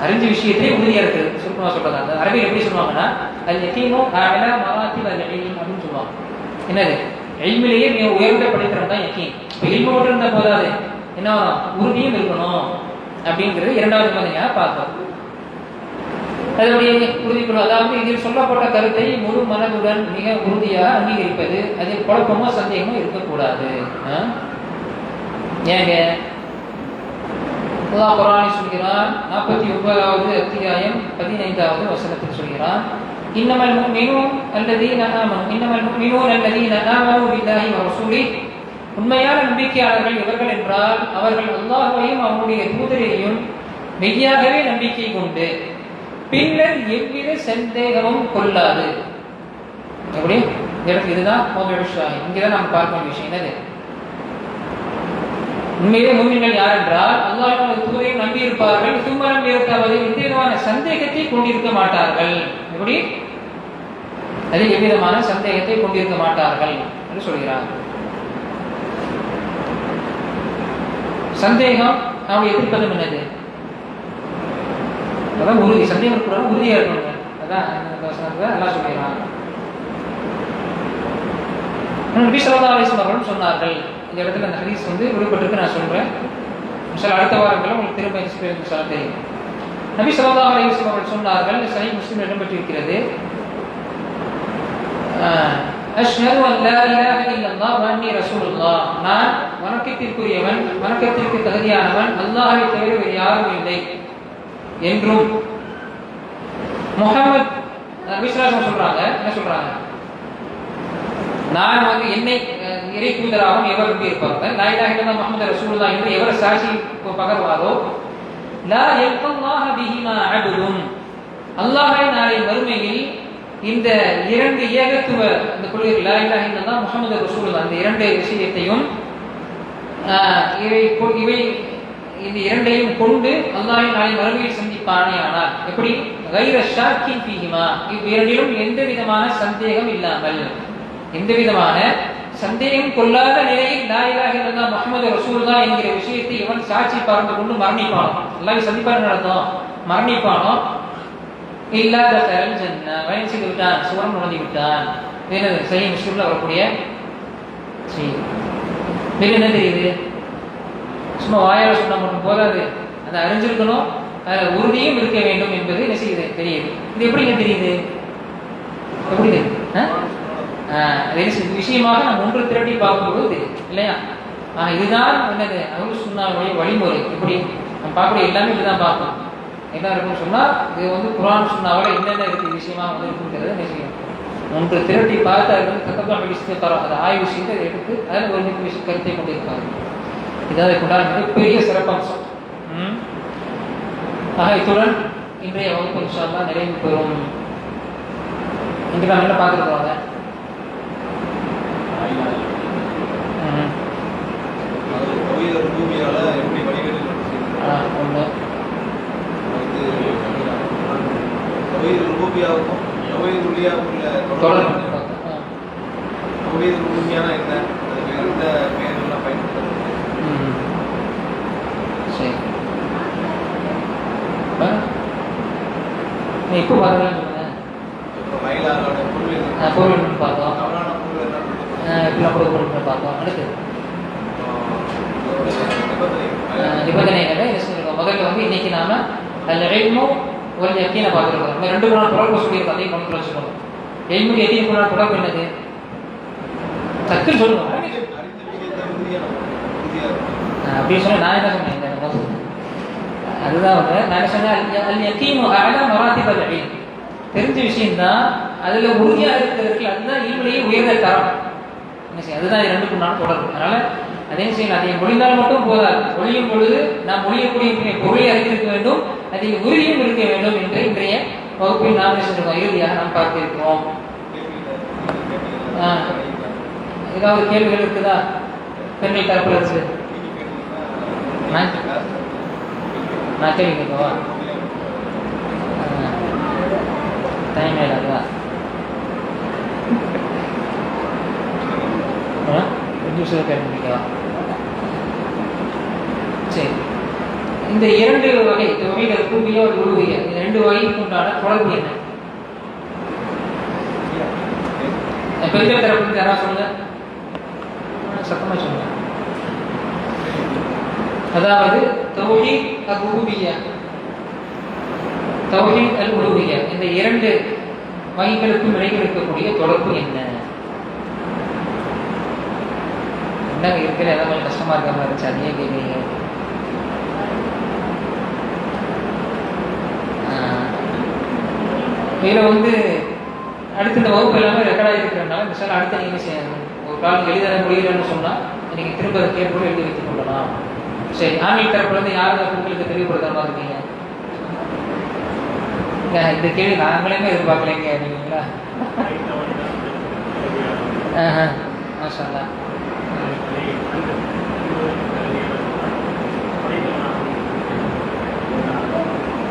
அறிஞ்ச விஷயத்திலே உறுதியா இருக்குது. சுருக்கமாக சொல்றது அந்த அரபியில் எப்படி சொல்லுவாங்கன்னா அது யகீனு அலா மராத்திபல் இல்ம் அப்படின்னு சொல்லுவாங்க. என்னது? இல்மிலேயே மிக உயர்ந்த படித்தரம் தான் யகீன். இப்போ இல்மு மட்டும் இருந்தால் போதாது, என்ன உறுதியும் இருக்கணும் அப்படிங்கிறது இரண்டாவது பார்த்தீங்கன்னா பார்ப்போம். அதனுடைய உறுதிக்குழு, அதாவது இதில் சொல்லப்பட்ட கருத்தை முழு மனதுடன் மிக உறுதியாக அங்கீகரிப்பது, அதில் குழப்பமோ சந்தேகமோ இருக்கக்கூடாது. ஏங்க அல்லாஹ் குர்ஆனில் சொல்கிறான் 49வது அத்தியாயம் 15வது வசனத்தில் சொல்கிறான் இன்னமல் முஃமினூன் அல்லதீன ஆமனு இன்னமல் முஃமினூன் அல்லதீன ஆமனு பில்லாஹி வ ரசூலிஹி. உண்மையான நம்பிக்கையாளர்கள் எவர்கள் என்றால் அவர்கள் அல்லாஹ்வையும் அவனுடைய தூதரையும் மெய்யாகவே நம்பிக்கை கொண்டு பின்னர் எவ்வித சந்தேகமும் கொள்ளாது. எப்படி? இதுதான் மௌதுஉ ஷாஹித். இங்கதான் நம்ம பார்க்க வேண்டிய விஷயம் என்னது? உண்மையிலே முஃமின்கள் யார் என்றால் அல்லாஹ்வுடைய தூதரையும் நம்பி இருப்பார்கள், தும்மலம் இருக்காவது எந்த விதமான சந்தேகத்தை கொண்டிருக்க மாட்டார்கள். எப்படி? அதில் எவ்விதமான சந்தேகத்தை கொண்டிருக்க மாட்டார்கள் என்று சொல்கிறார். சந்தேகம் அவருடைய எதிர்ப்பதும் என்னது? அதான் உறுதி. சந்தேகம் இருக்கிறவங்க உறுதியா இருக்கணுங்க. அதான் எல்லாம் சொல்கிறாங்க. நபி ஸல்லல்லாஹு அலைஹி வஸல்லம் சொன்னார்கள். இந்த இடத்துல அந்த ஹதீஸ் விடுபட்டிருக்கு, நான் சொல்றேன். அடுத்த வாரங்களில் உங்களுக்கு திரும்ப எக்ஸ்பீரியன்ஸ் சொல்ல தெரியும். நபி ஸல்லல்லாஹு அலைஹி வஸல்லம் சொன்னார்கள், சஹீஹ் முஸ்லிம் இடம்பெற்றிருக்கிறது, அஷ்ஹது அன் லா இலாஹ இல்லல்லாஹ் வ அன்னி ரசூலுல்லாஹ், நான் வணக்கத்திற்குரியவன், வணக்கத்திற்கு தகுதியானவன் அல்லாஹ்வை தவிர வேறு யாரும் இல்லை என்றும், முஹம்மத் நபி ஸல்லல்லாஹு அலைஹி வஸல்லம் சொல்றாங்க, என்ன சொல்றாங்க? நான் என்னை இறை தூதராகவும் எவர் நம்பி இருப்பார்கள், லா இலாஹ இல்லல்லாஹ் முஹம்மது ரசூலுல்லாஹ் என்று எவர் சாட்சி பகர்வாரோ, லா யல்கல்லாஹ பிஹிமா அப்துன், அல்லாஹ்வை நாளை மறுமையில் இந்த இரண்டு ஏகத்துவ இந்த கொள்கை லா இலாஹ இல்லல்லாஹ் முஹம்மது ரசூலுல்லாஹ் இந்த இரண்டு விஷயத்தையும் இவை இந்த இரண்டையும் கொண்டு அல்லாஹ்வை நாளை மறுமையில் சந்திப்பானே. ஆனால் எப்படி? கைர ஷாக்கின் ஃபீஹிமா, இவ்விரண்டிலும் எந்த விதமான சந்தேகம் இல்லாமல், எந்த விதமான சந்தேகம் கொள்ளாத நிலையில் லா இலாஹ இல்லல்லாஹ் முஹம்மது ரசூலுல்லாஹ் என்கிற விஷயத்தை எவன் சாட்சி பார்த்து கொண்டு மரணிப்பானோ, அல்லாஹ்வை சந்திப்பான் நடந்தோம் மரணிப்பானோ, இல்லாத தரல் ஜன்னா, வயன் செய்து விட்டான், சுவரம் நுழைந்து விட்டான். என்னது? சஹீஹ் முஸ்லிம்ல வரக்கூடிய செய்தி. என்ன தெரியுது? சும்மா வாயால சொன்னா மட்டும் போதாது, அதை அறிஞ்சிருக்கணும், அதில் உறுதியும் இருக்க வேண்டும் என்பது என்ன செய்யுது? தெரியுது. இது எப்படிங்க தெரியுது? எப்படி தெரியுது? விஷயமாக நம்ம ஒன்று திரட்டி பார்க்கும்போது தெரியும் இல்லையா? இதுதான் என்னது அஹ்லு சுன்னாவுடைய வழிமுறை. எப்படி நம்ம பார்க்கக்கூடிய எல்லாமே இதுதான் பார்க்கணும். என்ன இருக்குன்னு சொன்னால் இது குர்ஆன் சுன்னாவில் என்னென்ன இருக்கு விஷயமா இருக்குங்கிறத என்ன செய்யணும்? ஒன்று திரட்டி பார்த்து அது தத்தப்பா விஷயத்தை தரோம், அதை ஆய்வு செய்து அதை எடுத்து அதில் ஒரு விஷயம் கருத்தை கொண்டிருக்காங்க. இதாவது கொண்டாட மிகப்பெரிய சிறப்பம்சம். இத்துடன் இன்றைய வகுப்பு இன்ஷா அல்லாஹ் நிறைவு பெறும். இன்று நாம் என்ன பார்த்துருக்கோங்க? இப்போ பார்க்கலாம் பொருள் பார்த்தோம், பார்த்தோம். அடுத்து நிபந்தனைகளை என்ன செஞ்சிருக்கோம்? முதல்ல இன்னைக்கு நாம அதில் இல்மு வல் யகீனை பார்த்துருக்கோம். நம்ம ரெண்டு குணம் தொடர்பு சொல்லியிருக்கோம், அதையும் கணக்கில் வச்சுக்கணும். இல்மு யகீன் குணம் தொடர்பு என்னது? சத்துன்னு சொல்லுவோம். அப்படின்னு சொன்ன நான் என்ன சொன்னேன்? அதுதான் நான் என்ன சொன்னேன், அல் யகீனு அஅலா மராத்திபல் இல்ம், தெரிஞ்ச விஷயம்தான், அதுல உறுதியாக இருக்கிறதுக்கு அதுதான் இல்முலேயே உயர்ந்த தரம். என்ன செய்ய? அதுதான் ரெண்டுக்கும் நான் தொடர்பு. அதனால அதே செய்யணும். அதை மொழிந்தால் மட்டும் போதாது, மொழியும் பொழுது நாம் மொழியக்கூடிய பொருளை அறிந்திருக்க வேண்டும், அதில் உறுதியும் இருக்க வேண்டும் என்று இன்றைய வகுப்பில் நாம் செஞ்சிருக்கோம். இறுதியாக நாம் பார்த்திருக்கிறோம். ஏதாவது கேள்விகள் இருக்குதா? பெண்கள் தரப்புல இருக்கு. நான் கேள்வி கேட்கவா? டைம் ஆயிடாதா? கேட்கவா? சரி, இந்த இரண்டு வகை வகைகள் கூபிய உருவிய இந்த ரெண்டு வகைக்கு உண்டான தொடர்பு என்ன? பெண்கள் தரப்பு யாரா சொல்லுங்க, சத்தமா சொல்லுங்க. அதாவது தௌஹீத் அல்-உலூஹிய்யா, தௌஹீத் அல்-உலூஹிய்யா இந்த இரண்டு வகைகளுக்கும் இடையில் இருக்கக்கூடிய தொடர்பு என்ன? என்னங்க இருக்கிற ஏதாவது கஷ்டமா இருக்கிற மாதிரி இருந்துச்சு, அதையே கேட்குறீங்க. இதில் அடுத்த இந்த வகுப்பு எல்லாமே ரெக்கார்டாக இருக்கிறதுனால இந்த சார் அடுத்த நீங்கள் செய்யணும். ஒரு காலம் எழுத முடியலன்னு சொன்னால் நீங்கள் திரும்ப அதை கேட்போடு எழுதி வைத்துக் கொள்ளலாம். சரி, ஆன்மீக தரப்புலேருந்து யாரும் உங்களுக்கு தெளிவுபடுத்துற மாதிரி இருக்கீங்க? இந்த கேள்வி நாங்களே எதிர்பார்க்கலைங்க நீங்களா? மாஷா அல்லாஹ்.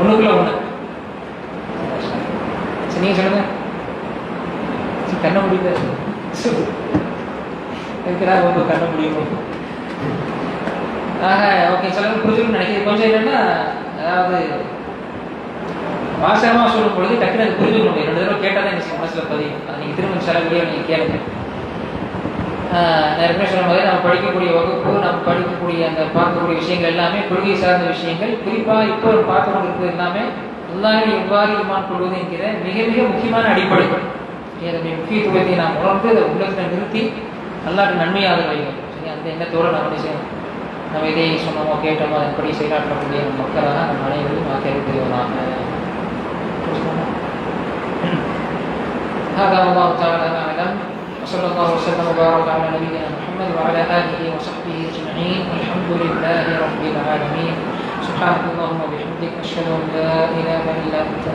ஒண்ணுக்குள்ள ஒண்ணு. சரி நீங்க சொல்லுங்க. கண்ண முடியல இருக்கிறா ரொம்ப கண்ண முடியும். ஆக ஓகே சிலர் புரிஞ்சுக்கணும்னு நினைக்கிறது கொஞ்சம் என்னன்னா, அதாவது வாசகமாக சொல்லும் பொழுது டக்குனு அது புரிஞ்சுக்கணும். 2 தடவை கேட்டால் தான் எனக்கு மனசில் பதியும். அது நீங்கள் திரும்ப சில வீடியோ நீங்கள் கேளுங்க. நான் ஏற்கனவே சொன்ன மாதிரி நம்ம படிக்கக்கூடிய வகுப்பு, நம்ம படிக்கக்கூடிய அந்த பார்க்கக்கூடிய விஷயங்கள் எல்லாமே கொள்கை சார்ந்த விஷயங்கள். குறிப்பாக இப்போ பார்த்து கொண்டிருக்கிறது எல்லாமே எல்லாமே எவ்வாறு ஈமான் கொள்வது என்கிற மிக மிக முக்கியமான அடிப்படை. அதனுடைய முக்கியத்துவத்தை நாம் உணர்ந்து அதை உள்ளத்தில் நிறுத்தி அல்லாஹ்வின் நன்மையாக வைக்கும். சரி, அந்த எண்ணத்தோடு நாம் என்ன செய்யணும்? நம்ம இதை சொன்னோமோ கேட்டோமோ அதன்படி செயலாற்றக்கூடிய மக்களாக நம் அனைவரும் ஆக்கிரமிப்பதாக. هذا والله تعالى أعلم وصلى الله وسلم وبارك على نبينا محمد وعلى آله وصحبه أجمعين والحمد لله رب العالمين. سبحانك اللهم وبحمدك أشهد أن لا إله إلا أنت